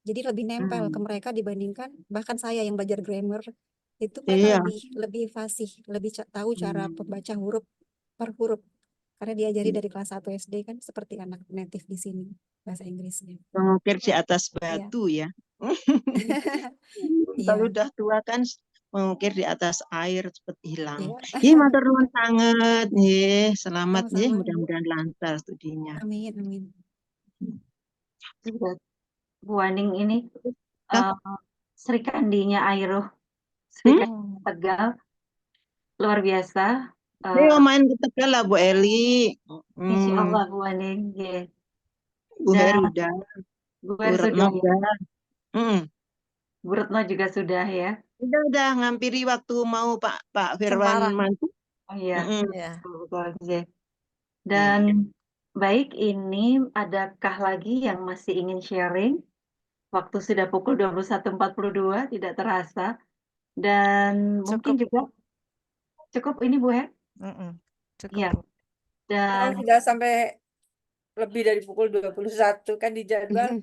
Jadi lebih nempel ke mereka dibandingkan bahkan saya yang belajar grammar itu mereka Iya. lebih fasih, lebih tahu cara membaca huruf per huruf. Karena diajari dari kelas 1 SD kan seperti anak native di sini bahasa Inggrisnya. Mengukir di atas Iya. batu ya. Iya. Kalau udah tua kan mengukir di atas air cepat hilang. Iya. Matur nuwun sangat nggih. Selamat nggih, Sama-sama, Bu. mudah-mudahan lancar studinya. Amin, amin. Bu Waning ini Sri Kandinya Airuh, Sri Kandi Tegal, luar biasa. Ayo main ke Tegal lah Bu Eli. Insya Allah Bu Waning. Yeah. Bu Heruda, Bu Bu Her Retno sudah. udah. Bu Retno juga sudah ya. Udah ngampiri waktu mau Pak Firwan Cemara. mantu. Oh iya, Iya. betul. Dan baik, ini adakah lagi yang masih ingin sharing? Waktu sudah pukul 21.42, tidak terasa. Dan mungkin juga cukup ini Bu Her? Cukup. Iya. Bu. Kalau Dan sudah sampai lebih dari pukul 21 kan di jadwal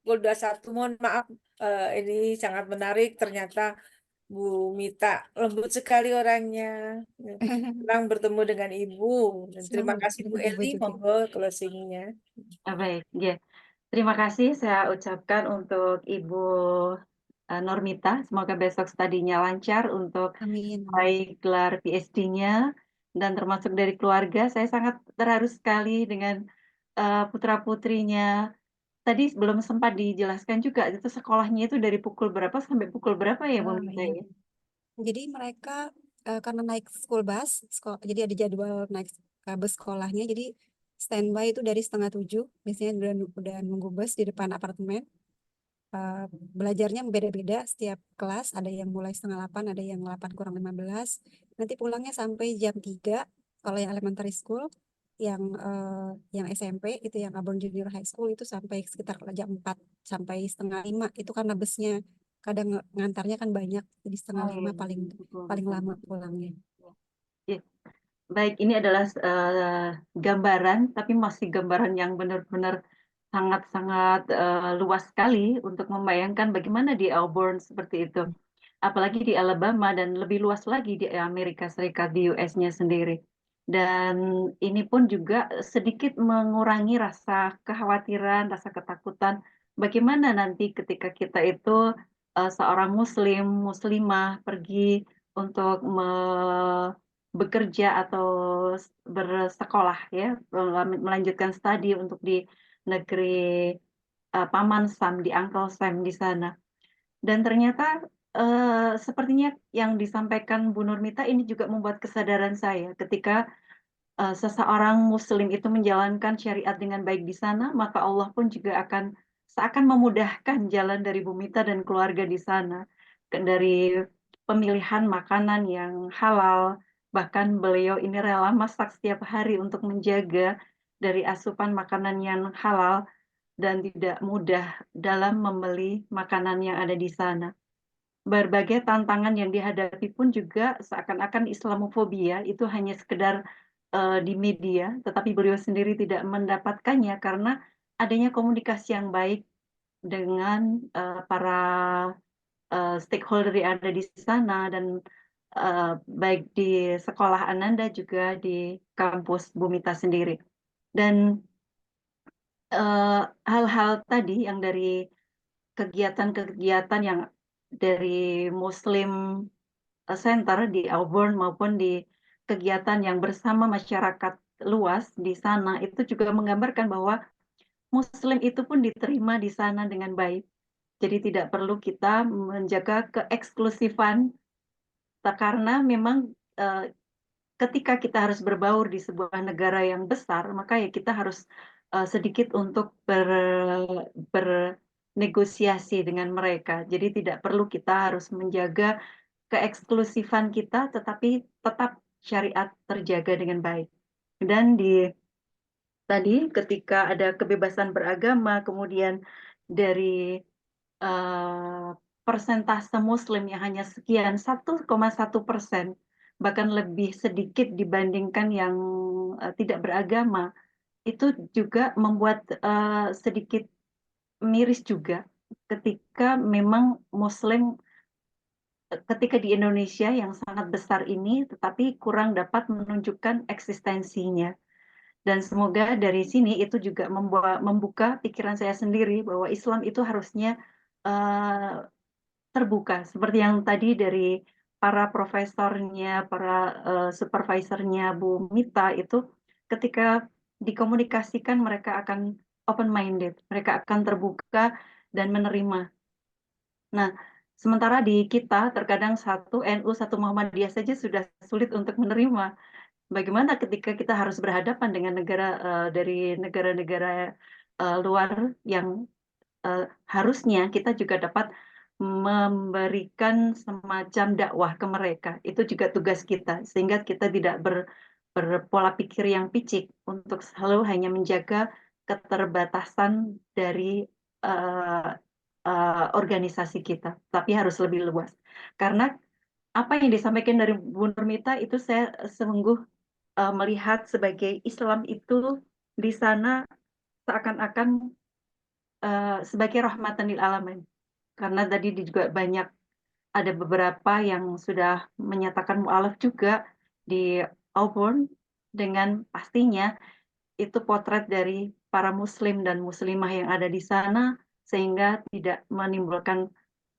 pukul 21, mohon maaf ini sangat menarik, ternyata Bu Mita lembut sekali orangnya. Senang bertemu dengan Ibu. Dan terima kasih Bu Eli, monggo closing-nya. baik, ya. Terima kasih saya ucapkan untuk Ibu Normita. Semoga besok studinya lancar untuk meraih gelar PhD-nya. Dan termasuk dari keluarga, saya sangat terharu sekali dengan putra-putrinya. Tadi belum sempat dijelaskan juga, itu sekolahnya itu dari pukul berapa sampai pukul berapa ya Bu Mita? Iya. Jadi mereka karena naik school bus, jadi ada jadwal naik bus sekolahnya, jadi standby itu dari 6:30, biasanya udah nunggu bus di depan apartemen. Belajarnya beda-beda setiap kelas, ada yang mulai 7:30, ada yang 8 kurang 15. Nanti pulangnya sampai jam 3 kalau yang elementary school, yang SMP itu yang Auburn Junior High School itu sampai sekitar jam 4 sampai 4:30 itu karena busnya kadang ngantarnya kan banyak, jadi 4:30 paling lama pulangnya. Baik, ini adalah gambaran, tapi masih gambaran yang benar-benar sangat-sangat luas sekali untuk membayangkan bagaimana di Auburn seperti itu. Apalagi di Alabama dan lebih luas lagi di Amerika Serikat, di US-nya sendiri. Dan ini pun juga sedikit mengurangi rasa kekhawatiran, rasa ketakutan. Bagaimana nanti ketika kita itu seorang muslim, muslimah pergi untuk bekerja atau bersekolah ya, melanjutkan studi untuk di negeri Paman Sam, di Uncle Sam di sana. Dan ternyata sepertinya yang disampaikan Bu Nurmita ini juga membuat kesadaran saya ketika seseorang Muslim itu menjalankan syariat dengan baik di sana, maka Allah pun juga akan seakan memudahkan jalan dari Bu Mita dan keluarga di sana. Dari pemilihan makanan yang halal, bahkan beliau ini rela masak setiap hari untuk menjaga dari asupan makanan yang halal dan tidak mudah dalam membeli makanan yang ada di sana. Berbagai tantangan yang dihadapi pun juga seakan-akan Islamofobia itu hanya sekedar di media, tetapi beliau sendiri tidak mendapatkannya karena adanya komunikasi yang baik dengan para stakeholder yang ada di sana dan baik di sekolah Ananda juga di kampus Bumita sendiri. Dan hal-hal tadi yang dari kegiatan-kegiatan yang dari Muslim Center di Auburn maupun di kegiatan yang bersama masyarakat luas di sana itu juga menggambarkan bahwa Muslim itu pun diterima di sana dengan baik. Jadi tidak perlu kita menjaga keeksklusifan karena memang ketika kita harus berbaur di sebuah negara yang besar, maka ya kita harus sedikit untuk bernegosiasi dengan mereka. Jadi tidak perlu kita harus menjaga keeksklusifan kita, tetapi tetap syariat terjaga dengan baik. Dan tadi ketika ada kebebasan beragama, kemudian dari persentase Muslim yang hanya sekian 1,1%, bahkan lebih sedikit dibandingkan yang tidak beragama, itu juga membuat sedikit miris juga ketika memang Muslim ketika di Indonesia yang sangat besar ini tetapi kurang dapat menunjukkan eksistensinya. Dan semoga dari sini itu juga membuka pikiran saya sendiri bahwa Islam itu harusnya terbuka seperti yang tadi dari para profesornya, para supervisornya Bu Mita itu ketika dikomunikasikan mereka akan open minded, mereka akan terbuka dan menerima. Nah, sementara di kita terkadang satu NU, satu Muhammadiyah saja sudah sulit untuk menerima. Bagaimana ketika kita harus berhadapan dengan negara dari negara-negara luar yang harusnya kita juga dapat memberikan semacam dakwah ke mereka. Itu juga tugas kita, sehingga kita tidak berpola pikir yang picik untuk selalu hanya menjaga keterbatasan dari organisasi kita, tapi harus lebih luas. Karena apa yang disampaikan dari Bu Nurmita itu saya sungguh melihat sebagai Islam itu di sana seakan-akan sebagai rahmatan lil alamin. Karena tadi juga banyak ada beberapa yang sudah menyatakan mu'alaf juga di Auburn dengan pastinya itu potret dari para muslim dan muslimah yang ada di sana sehingga tidak menimbulkan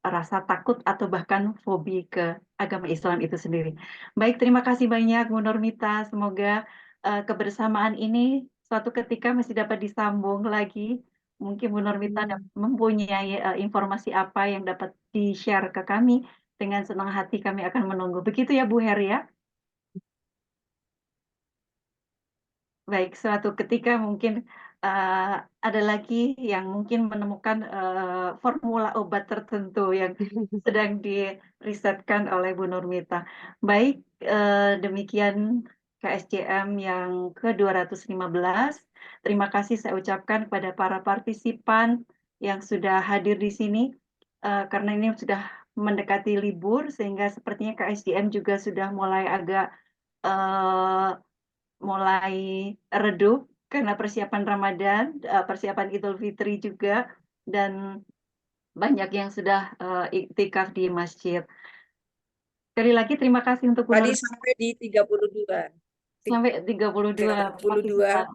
rasa takut atau bahkan fobi ke agama Islam itu sendiri. Baik, terima kasih banyak Bu Nurmita. Semoga kebersamaan ini suatu ketika masih dapat disambung lagi. Mungkin Bu Nurmita mempunyai informasi apa yang dapat di-share ke kami. Dengan senang hati kami akan menunggu. Begitu ya Bu Heri ya? Baik, suatu ketika mungkin ada lagi yang mungkin menemukan formula obat tertentu yang sedang dirisetkan oleh Bu Nurmita. Baik, demikian KSJM yang ke-215. Terima kasih saya ucapkan kepada para partisipan yang sudah hadir di sini. Karena ini sudah mendekati libur, sehingga sepertinya KSJM juga sudah mulai agak mulai redup karena persiapan Ramadan, persiapan Idul Fitri juga, dan banyak yang sudah iktikaf di masjid. Sekali lagi terima kasih untuk Tadi sampai di 32. Sampai 32 partisipan.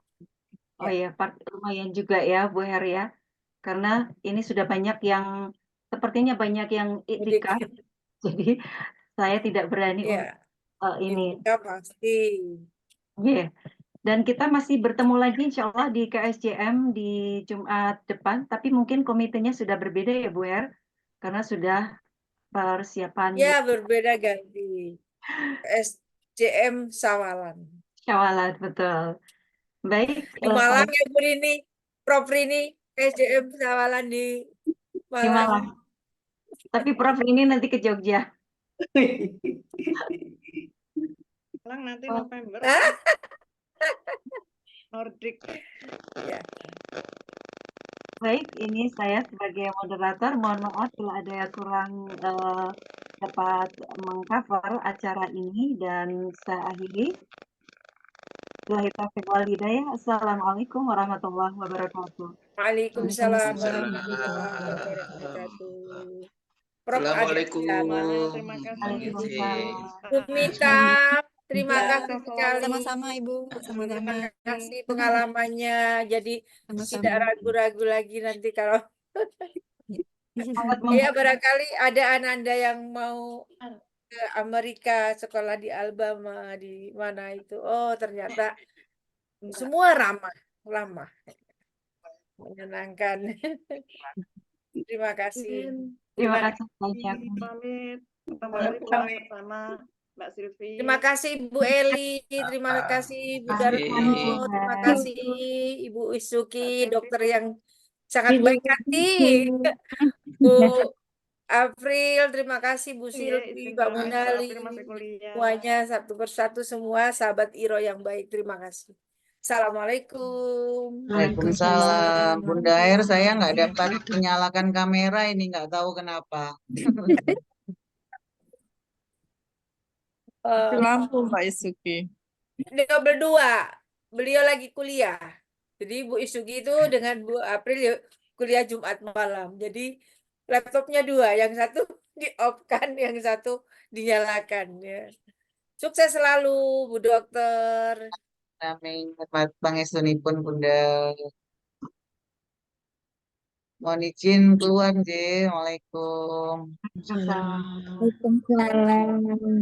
Oh Ya. ya, lumayan juga ya Bu Her ya. Karena ini sudah banyak yang sepertinya banyak yang iktikaf. Jadi saya tidak berani Ya. untuk ini. Iktikaf pasti. Yeah. Dan kita masih bertemu lagi insya Allah di KSJM di Jumat depan, tapi mungkin komitenya sudah berbeda ya Bu Er, karena sudah persiapan Ya, berbeda ganti. SJM Sawalan. Syawalan, betul. Baik, Di Malang ya Bu Rini, Prof Rini, SJM Sawalan di di Malang. Malang. Tapi Prof ini nanti ke Jogja. Malang nanti Oh. November. Nordic. Ya. Baik, ini saya sebagai moderator, mohon maaf bila ada yang kurang dapat mengcover acara ini dan saya akhiri. Billahi taufiq wal hidayah. Assalamualaikum warahmatullahi wabarakatuh. Waalaikumsalam Waalaikumsalam warahmatullahi wabarakatuh. Prof ada Assalamualaikum. Terima kasih. Waalaikumsalam. Bu Mita, terima Ya, kasih sekali. Sama-sama Ibu, sama-sama. Terima kasih pengalamannya. Jadi Sama-sama. tidak ragu-ragu lagi nanti kalau Sangat ya barangkali ada Ananda yang mau ke Amerika, sekolah di Alabama, di mana itu. Oh, ternyata semua ramah, menyenangkan. Terima kasih. Terima kasih banyak. Pamit. Kembali bersama Mbak Silvi. Terima kasih Ibu Eli, terima kasih Ibu Darmo, terima kasih Ibu Isuki, dokter yang sangat baik hati. Bu April, terima kasih Bu Silvi, Pak Munali, semuanya satu persatu semua sahabat Iro yang baik, terima kasih. Assalamualaikum. Waalaikumsalam. Bunda Air, saya nggak dapat menyalakan kamera ini, nggak tahu kenapa. Lampu Mbak Isuki. Double 2, beliau lagi kuliah. Jadi Bu Isuki itu dengan Bu April kuliah Jumat malam. Jadi laptopnya 2, yang satu di-off-kan, yang satu dinyalakan. Ya. Sukses selalu Bu Dokter. Amin. Bang Estunipun Bunda. Mohon izin keluar, Waalaikumsalam. Waalaikumsalam.